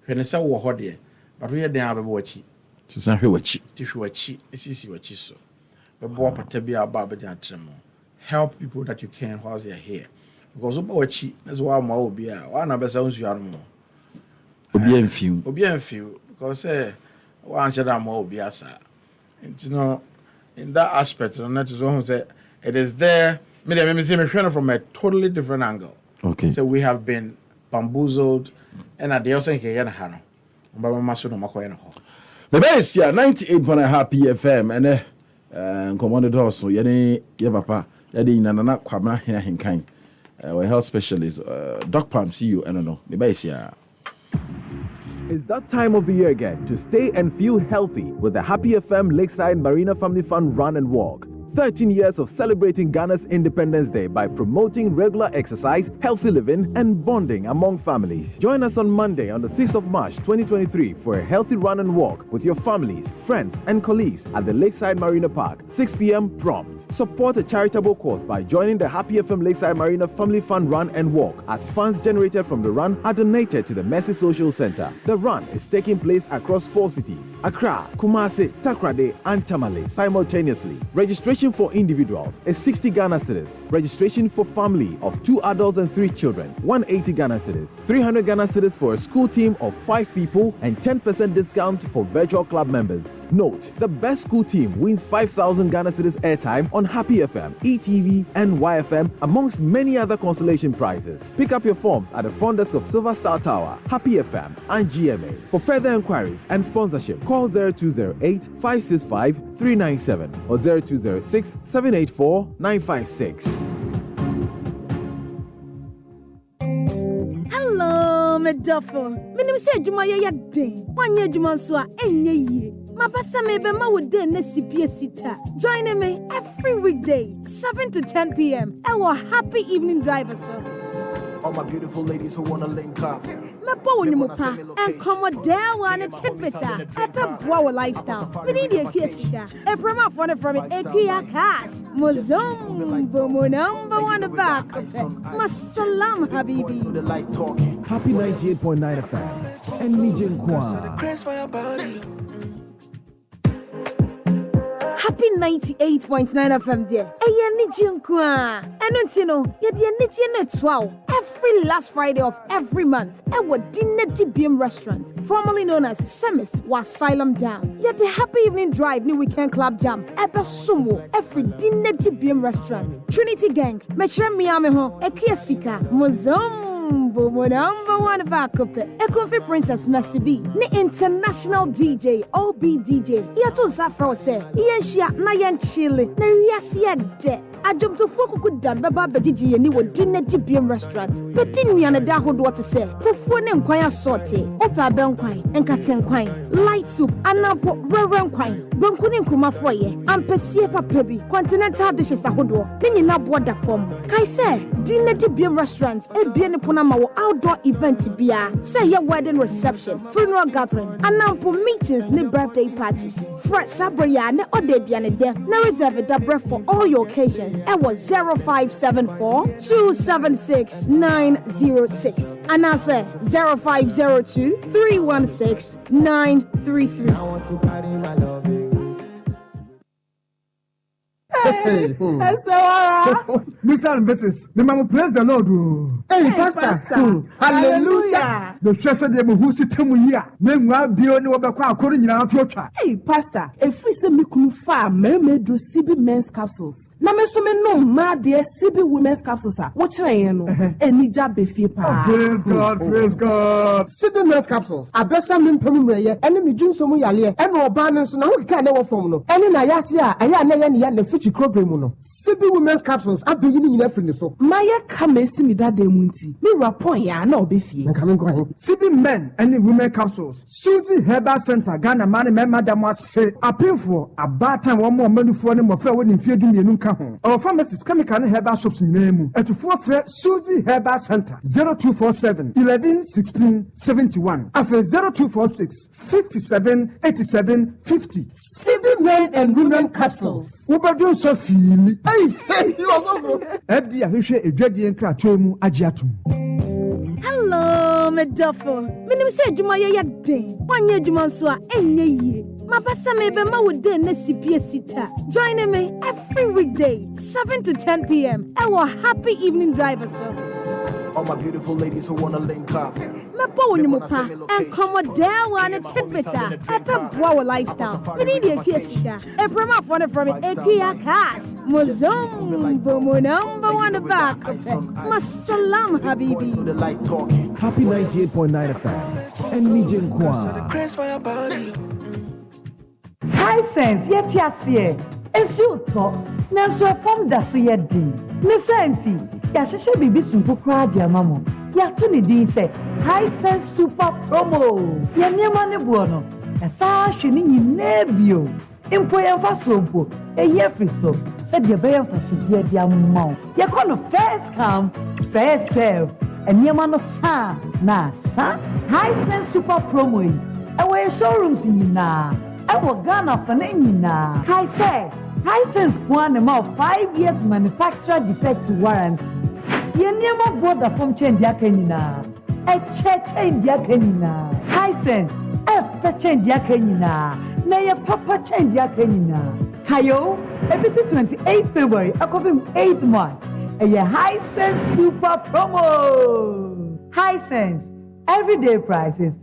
When I say what here, but we are there about watch. To say what If you watch, this is what you saw. But boy, Patabia about the help people that you can whilst they are here. Because watch that's why my will be one of the sounds you are more. Obi en few. Because one shall have more will be as and in that aspect, that is one who said it is there. Me from a totally different angle. Okay. So we have been bamboozled, and at the also in Hano. The base here 98.5 PFM and commanded also yene ye papa yade nana Kwabena Hene Ahenkan our health specialist Doc Pam see you and no the base here. It's that time of the year again to stay and feel healthy with the Happy FM Lakeside Marina Family Fun Run and Walk. 13 years of celebrating Ghana's Independence Day by promoting regular exercise, healthy living, and bonding among families. Join us on Monday on the 6th of March 2023 for a healthy run and walk with your families, friends, and colleagues at the Lakeside Marina Park, 6 p.m. prompt. Support a charitable cause by joining the Happy FM Lakeside Marina Family Fun Run and Walk as funds generated from the run are donated to the Mercy Social Center. The run is taking place across 4 cities, Accra, Kumasi, Takrade, and Tamale simultaneously. Registration for individuals is 60 Ghana cedis. Registration for family of 2 adults and 3 children, 180 Ghana cedis. 300 Ghana cedis for a school team of 5 people and 10% discount for virtual club members. Note, the best school team wins 5,000 Ghana cedis airtime on Happy FM, ETV, and YFM, amongst many other consolation prizes. Pick up your forms at the front desk of Silver Star Tower, Happy FM, and GMA. For further inquiries and sponsorship, call 0208 565 397 or 0206 784 956. Hello, Meduffo. Minim say Juma ya day. One year Juma so enye ye. Mabasa mebe ma wo day na sipie sita. Join me every weekday, 7 to 10 p.m. Our happy evening driver, sir. All my beautiful ladies who wanna link up. Mepo wonimupa and come down one tidbita. Epe boa lifestyle. We need a sika. A promo for from it. Ekia cash. Mozumbo mo number one back. Masalam habibi. Happy 98.9 FM and Nijin Kwa. Happy 98.9 FM dear. Eye Nijinkwa. Enuntino, ye de Nijin every last Friday of every month. Ewo Dinner DBM restaurant, formerly known as Semis, was Asylum Down. Ye the happy evening drive new weekend club jam. Ebe sumo every Dinner DBM restaurant. Trinity Gang, Metre Miami ho, Ekia Sika, Mozum. number one backup. Ecofi Princess Mercy B. Ne international DJ, OBDJ. Yato Zafro say, Yeshia, Nayan Chile, Nariasia de. I jumped to Foku Dan Baba Bediji and you were dinner TBM restaurant. But didn't me on a daho water say, for phone and quire sortie, Opa Benquine, and Katen Quine, light soup, and now put Reverend Quine, Bonkunin Kuma Foye, and Persepa Pebi, continental dishes a hoodoo, then you not water form. Kai say, dinner TBM restaurants, a bien upon our outdoor event to be say your wedding reception, funeral gathering, and now for meetings, ne birthday parties. Fred Sabraya, ne Odebian there, now reserve the breath for all your occasions. It was 0574 276 906. And I say 0502 316 933. I want to carry my love. Hey, Mr. and Mrs. The mama praise the Lord. Hey, Pastor. Hallelujah. The church said they who sit here. Men will be on the Obra according to our church. Hey, Pastor, if we say me could farm, me do CB men's capsules. Na me so me no mad dear CB women's capsules. What I know? Any job be free. Praise God, praise God. CB men's capsules. I best some in Pumia, and me do some yalia, and no balance now we can't know from no. And in Ayasia, I am the future crop. CB women's capsules are beginning in every so. Maya come see me that day munti. Me rapon ya na obefi. CB men and women capsules. Susie Herbal Center Ghana man madam was say appeal for a bad time one more money for them of when in fear me nunca home. Our pharmacies chemical herbal shops in name. And to for Susie Herbal Center 0247 11 16 71. After 0246 57 87 50. CB men and women capsules. Ubadu so feel. Hey, you are so good. Ebdi ahwehwe edwadi enkra twemu agiatum. Hello, Medofo. Me nim say adwuma ye den. Wanye adwuma so a enye yie. Mapasa me be ma wo den na sipie sita. Join me every weekday 7 to 10 p.m. Our happy evening driver sir. All my beautiful ladies who wanna link up. Mepo ni mupa and come down one tidbita. Epe boa lifestyle. We need a kiesika. A promo for from it. A kia cash. Mozum bomo number one back. Masalam habibi. The light talking. Happy 98.9 FM. And Nijin Kwa. High sense, yet yes, as you talk, now so a form that's so yet deep. Listen, Yasha Bibi Super Crowd, your mamma. Yatuni D say, High sense super promo. Yamani Buono, a sash in Nebio. Impoya Fasopo, a year free so, said your bayan for so dear mouth. You're going to first come, first serve, and Yamano sa, na sa, High sense super promo. Away showrooms in na. I will Ghana for na. I say, Hisense one amount 5 years manufacturer defect warranty. Yenema border from change yakenina. A change yakenina. Hisense, change yakenina. Na ya papa change yakenina. Kayo, everything 28 February, I call him 8 March. A Hisense super promo. Hisense, everyday prices.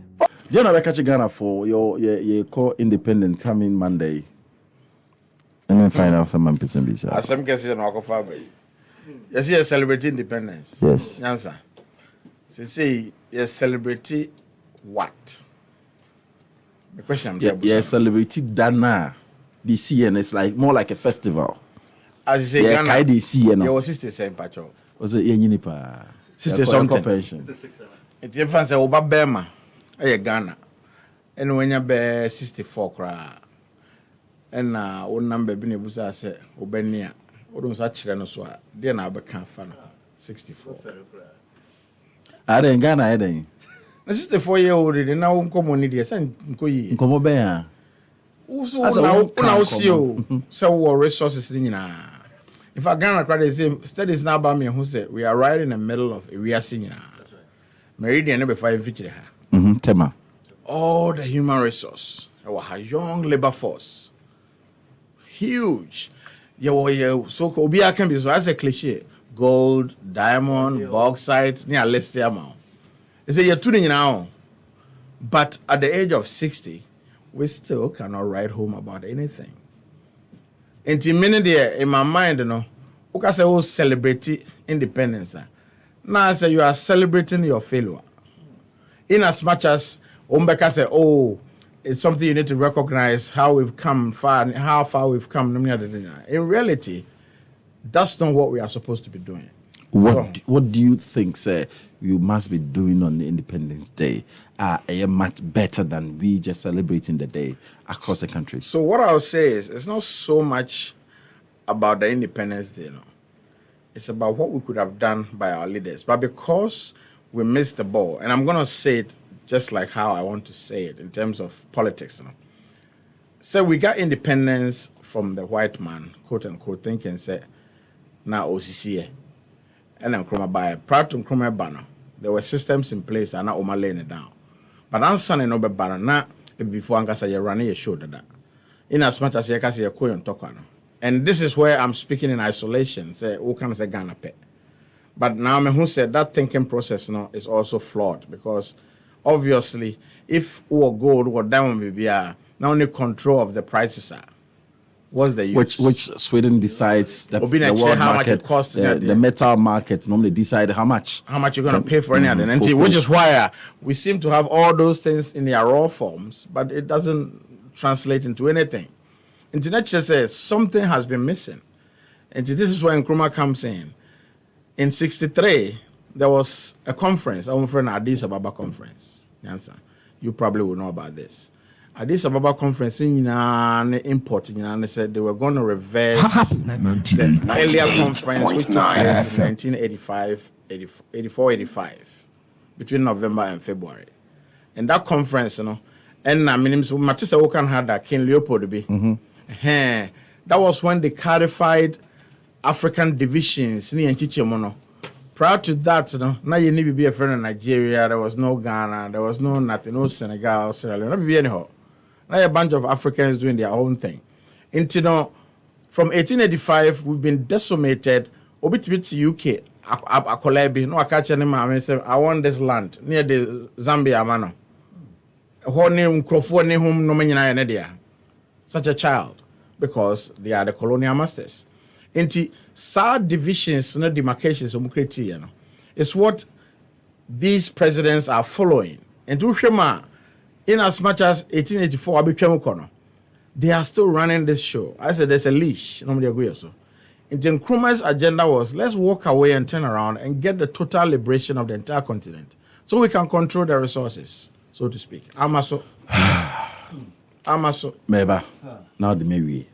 You know, I catch Ghana for your core independent coming Monday. And then find out some person bisa. As some cases in our family. Yes, you celebrate independence. Yes. Nyansa. So say you celebrate what? The question. Yeah, celebrate Dana. The CN is like more like a festival. As you say, yeah, Ghana. The CN. Your sister same patcho. Was it Yenipa? Sister something. It's your fancy Oba Bema. Hey, Ghana. And when you be 64 cra. And one number be nebuza say Obenia. Odun sa chire no so a. Dey na be kan fa no 64. Are in Ghana eden. Na 64-year-old dey na won komo ni dey say nkoyi. Nkomo be ya. Uso na usi o. Say we resources ni nyina. If I Ghana credit say studies now about me who say we are right in the middle of area nyina. Meridian be 5 feature ha. Tema. All the human resource. Our young labor force. Huge. So Obia can be so as a cliche. Gold, diamond, bauxite, near less the amount. They say you're tuning now. But at the age of 60, we still cannot write home about anything. And in my mind, you know, we can say we celebrate independence. Now I say you are celebrating your failure. In as much as Umbeka say, oh, it's something you need to recognize how we've come far and how far we've come. In reality, that's not what we are supposed to be doing. What do you think, sir, you must be doing on the Independence Day? Much better than we just celebrating the day across the country. So what I'll say is, it's not so much about the Independence Day, no. It's about what we could have done by our leaders. But because we missed the ball, and I'm going to say it just like how I want to say it in terms of politics, you know. So we got independence from the white man, quote unquote, thinking, say, now OCC. And then Nkrumah by prior to Nkrumah banner, there were systems in place and now Oma laying it down. But I'm saying no banner now before Angasa you're running a show that. In as much as you can see a coin talk. And this is where I'm speaking in isolation. Say who can say Ghana pay. But now me who said that thinking process is also flawed because obviously if or gold or diamond will be now only control of the prices are. What's the use? Which Sweden decides the world how market, much it costs the metal market normally decide how much you're going to pay for any identity, which is why we seem to have all those things in their raw forms, but it doesn't translate into anything. Internet says something has been missing, and this is where Nkrumah comes in. In '63, there was a conference, our friend Addis Ababa conference. Nyansa, you probably will know about this. Addis Ababa conference in import, they said they were going to reverse the earlier conference which took place in 1984, 85, between November and February. And that conference, and Matissa Wokan had that King Leopold be. That was when they clarified African divisions in Chichemono. Prior to that, now you need to be a friend of Nigeria. There was no Ghana, there was no nothing, no Senegal, Sierra Leone. Not be anyhow. Now a bunch of Africans doing their own thing. Until from 1885, we've been decimated. Obit UK, Akolebi, no, I catch any man. I say, I want this land near the Zambia, mano. Such a child, because they are the colonial masters. Into sad divisions, no demarcations, it's what these presidents are following. And to Shema, in as much as 1884, they are still running this show. I said there's a leash. Nobody agrees. So, Nkrumah's agenda was let's walk away and turn around and get the total liberation of the entire continent, so we can control the resources, so to speak. Amaso. Meba. Now the Mary.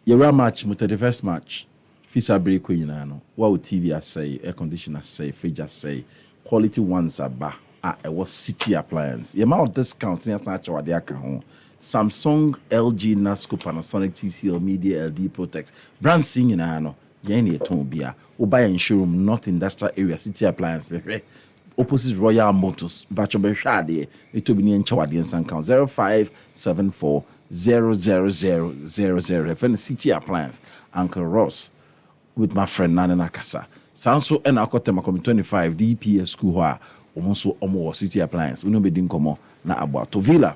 Your match, the first match. Fisa break no. What would TV say? Air conditioner say? Fridge say? Quality ones are ba. It was City Appliance. The amount of discounts in Samsung, LG, Nasco, Panasonic, TCL, Media, LD, Protect. Brand singing no. Yeni Etobia. Buy insurance, not industrial area. City Appliance. Opposite Royal Motors. Bacho Beshade. It will be in Chawadian Sankount 0574 00000. Friend City Appliance. Uncle Ross with my friend Nana Nakasa. Sanso and Akotema 25 DPS school. Almost City Appliance. We know be din komo na about Tovilla.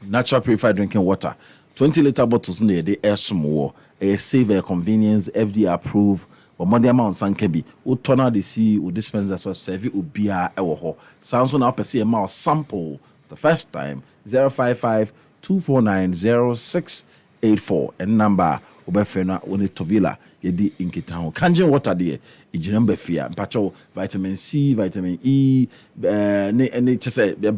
Natural purified drinking water. 20-liter bottles in the air small. A save a convenience, FDA approved. But more the amount sankebi. U turn out the sea, u dispense as well serve u beer ewo. Sounds now per se amount sample the first time 055-249-0684 and number ubefena woni Tovilla yedi inkitown. Kanjen water there. Ijinamba fear, patrol, vitamin C, vitamin E, and it say the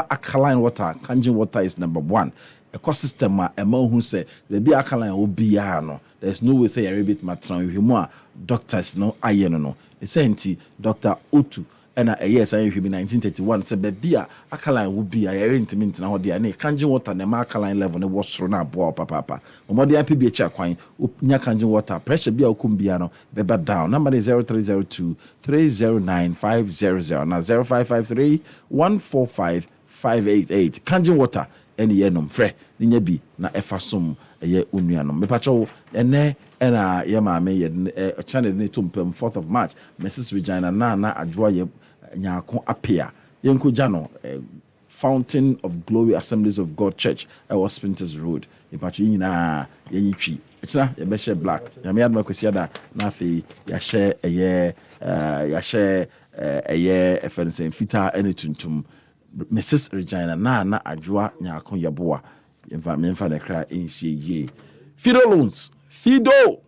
alkaline water, Kangen water is number one. Ecosystem, a man who say the be alkaline will be no. There's no way say a bit matron with more doctors no iron no. It's saying Dr. Utu and a yes, I be 1931 said the beer alkaline will be a intimate now the Kangen water and the alkaline level and was thrown up papa. Omo the IPBH coin, nya Kangen water, pressure be kumbiano, beba down. Number is 0302-309-500 now 0553-145-588. Kangen water any yenum fre ninya bi na efasum eye unuanom. Me pacho ene na ye ma me ye channel ne tumpem 4th of March Mrs. Regina na adwoa ye nyako apia yenko jano Fountain of Glory Assemblies of God Church was Sprinters Road. Me pacho nyina yenitwi Echna ye be share black. Ya me adma kwesi ada na afi ya share efense fita ene tuntum. Mrs. Regina na adwoa nyako yeboa. Yemfa na kra enhie ye. Fido loans. Fido.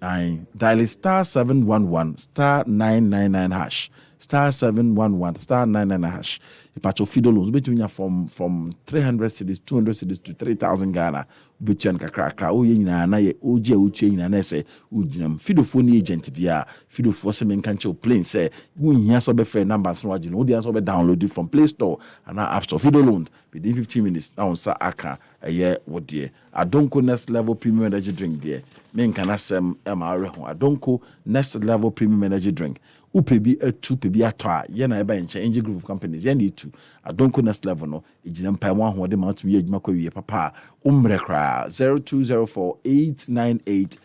I dial star 711 star 999 hash. Star 711 star 999 hash. Ipacho Fido loans between from 300 cities, 200 cities to 3,000 Ghana. Between kakra o ye nyina na ye oje uche nyina na se ujinam Fido phone agent bia Fido for se men kan cho plain say unhia so be fair numbers no agino o dey so be download it from Play Store and App Store. Fido loan within 15 minutes now sa aka eye wodie Adonko next level premium energy drink there men kan asem emare ho Adonko next level premium energy drink upebi etu pebi ato a ye na eba enche NG group of companies ye na etu Adonko next level no ejina mpa wa ho de ma to ye adwuma kwa wie papa umre kra 0204898698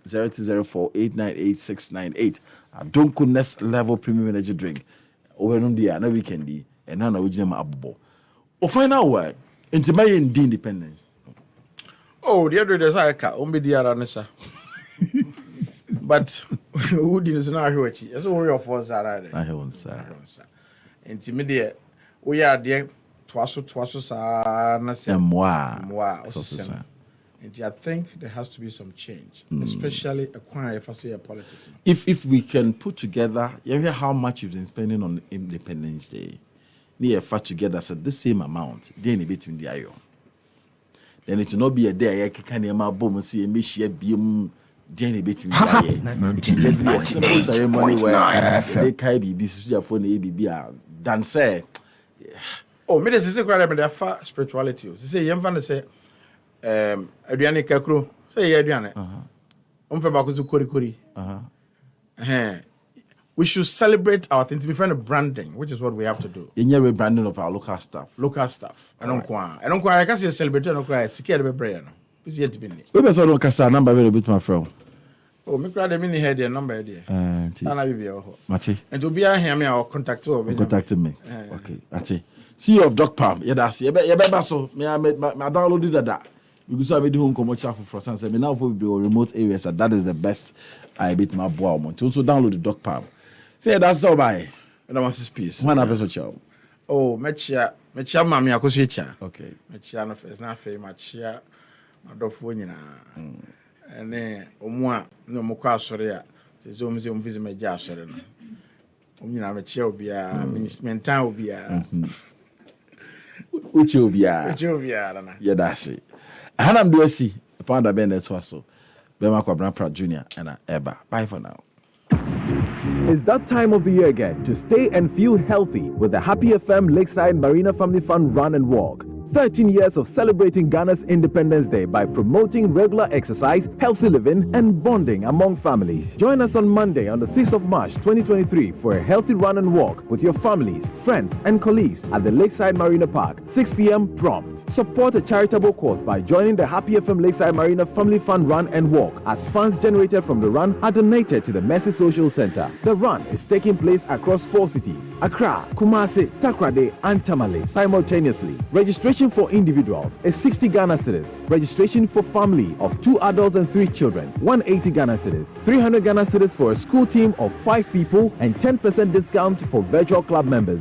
0204898698 Adonko next level premium energy drink owenum dia na weekend di ena na wojina ma abobo o final word into my independence. Oh, the other days I can't be the other nessa. But who didn't know what you so your phones are right. I haven't sir. Intimidate. We are there twice na moi. And I think there has to be some change, especially acquiring first year politics. If we can put together, you hear how much you've been spending on Independence Day. Near far together said the same amount, then a bit in the IO. Then it will not be a day I can hear my bomb see a mission beam, then a bit in the IO. It will be a simple ceremony where they can be busy for the ABB than say. Oh, me this is a crowd with far spirituality. They say, young fan say, Adriani Kakro, say Adriana. Umfabakuzu Kori. We should celebrate our thing to be friend of branding, which is what we have to do. In your rebranding of our local staff. I don't quite. I can't say celebrate. I don't cry. Scared of prayer. Please yet to be. We best don't cast number very bit, my friend. Oh, me cry the mini head their number there. And I will be Mati. And to be here, me or contact you. Contacted me. Okay, that's it. CEO of Doc Palm. Yeah, that's it. Yeah, so me I made my downloaded that. Because I made home commercial for France. Me now for the remote areas. That is the best. I beat my boy. To also download the Doc Palm. Say that's all by. And I want this piece. One episode show. Oh, Mechia, mammy, I could switch. Okay. Mechia no face, not fair, Machia, my dog for you. And then, Omwa, no more cross for there. The Zoom visit my job, sir. Mechia will be a ministement time will be a. Which will be a. Yeah, that's it. Hanam do see upon the Bennett Wasso. Bema Kwabena Jr. and Eba. Bye for now. It's that time of the year again to stay and feel healthy with the Happy FM Lakeside Marina Family Fun Run and Walk. 13 years of celebrating Ghana's Independence Day by promoting regular exercise, healthy living, and bonding among families. Join us on Monday on the 6th of March 2023 for a healthy run and walk with your families, friends, and colleagues at the Lakeside Marina Park, 6 p.m. prompt. Support a charitable cause by joining the Happy FM Lakeside Marina Family Fun Run and Walk as funds generated from the run are donated to the Mercy Social Center. The run is taking place across 4 cities, Accra, Kumasi, Takrade, and Tamale simultaneously. Registration for individuals is 60 Ghana cedis. Registration for family of 2 adults and 3 children, 180 Ghana cedis. 300 Ghana cedis for a school team of 5 people and 10% discount for virtual club members.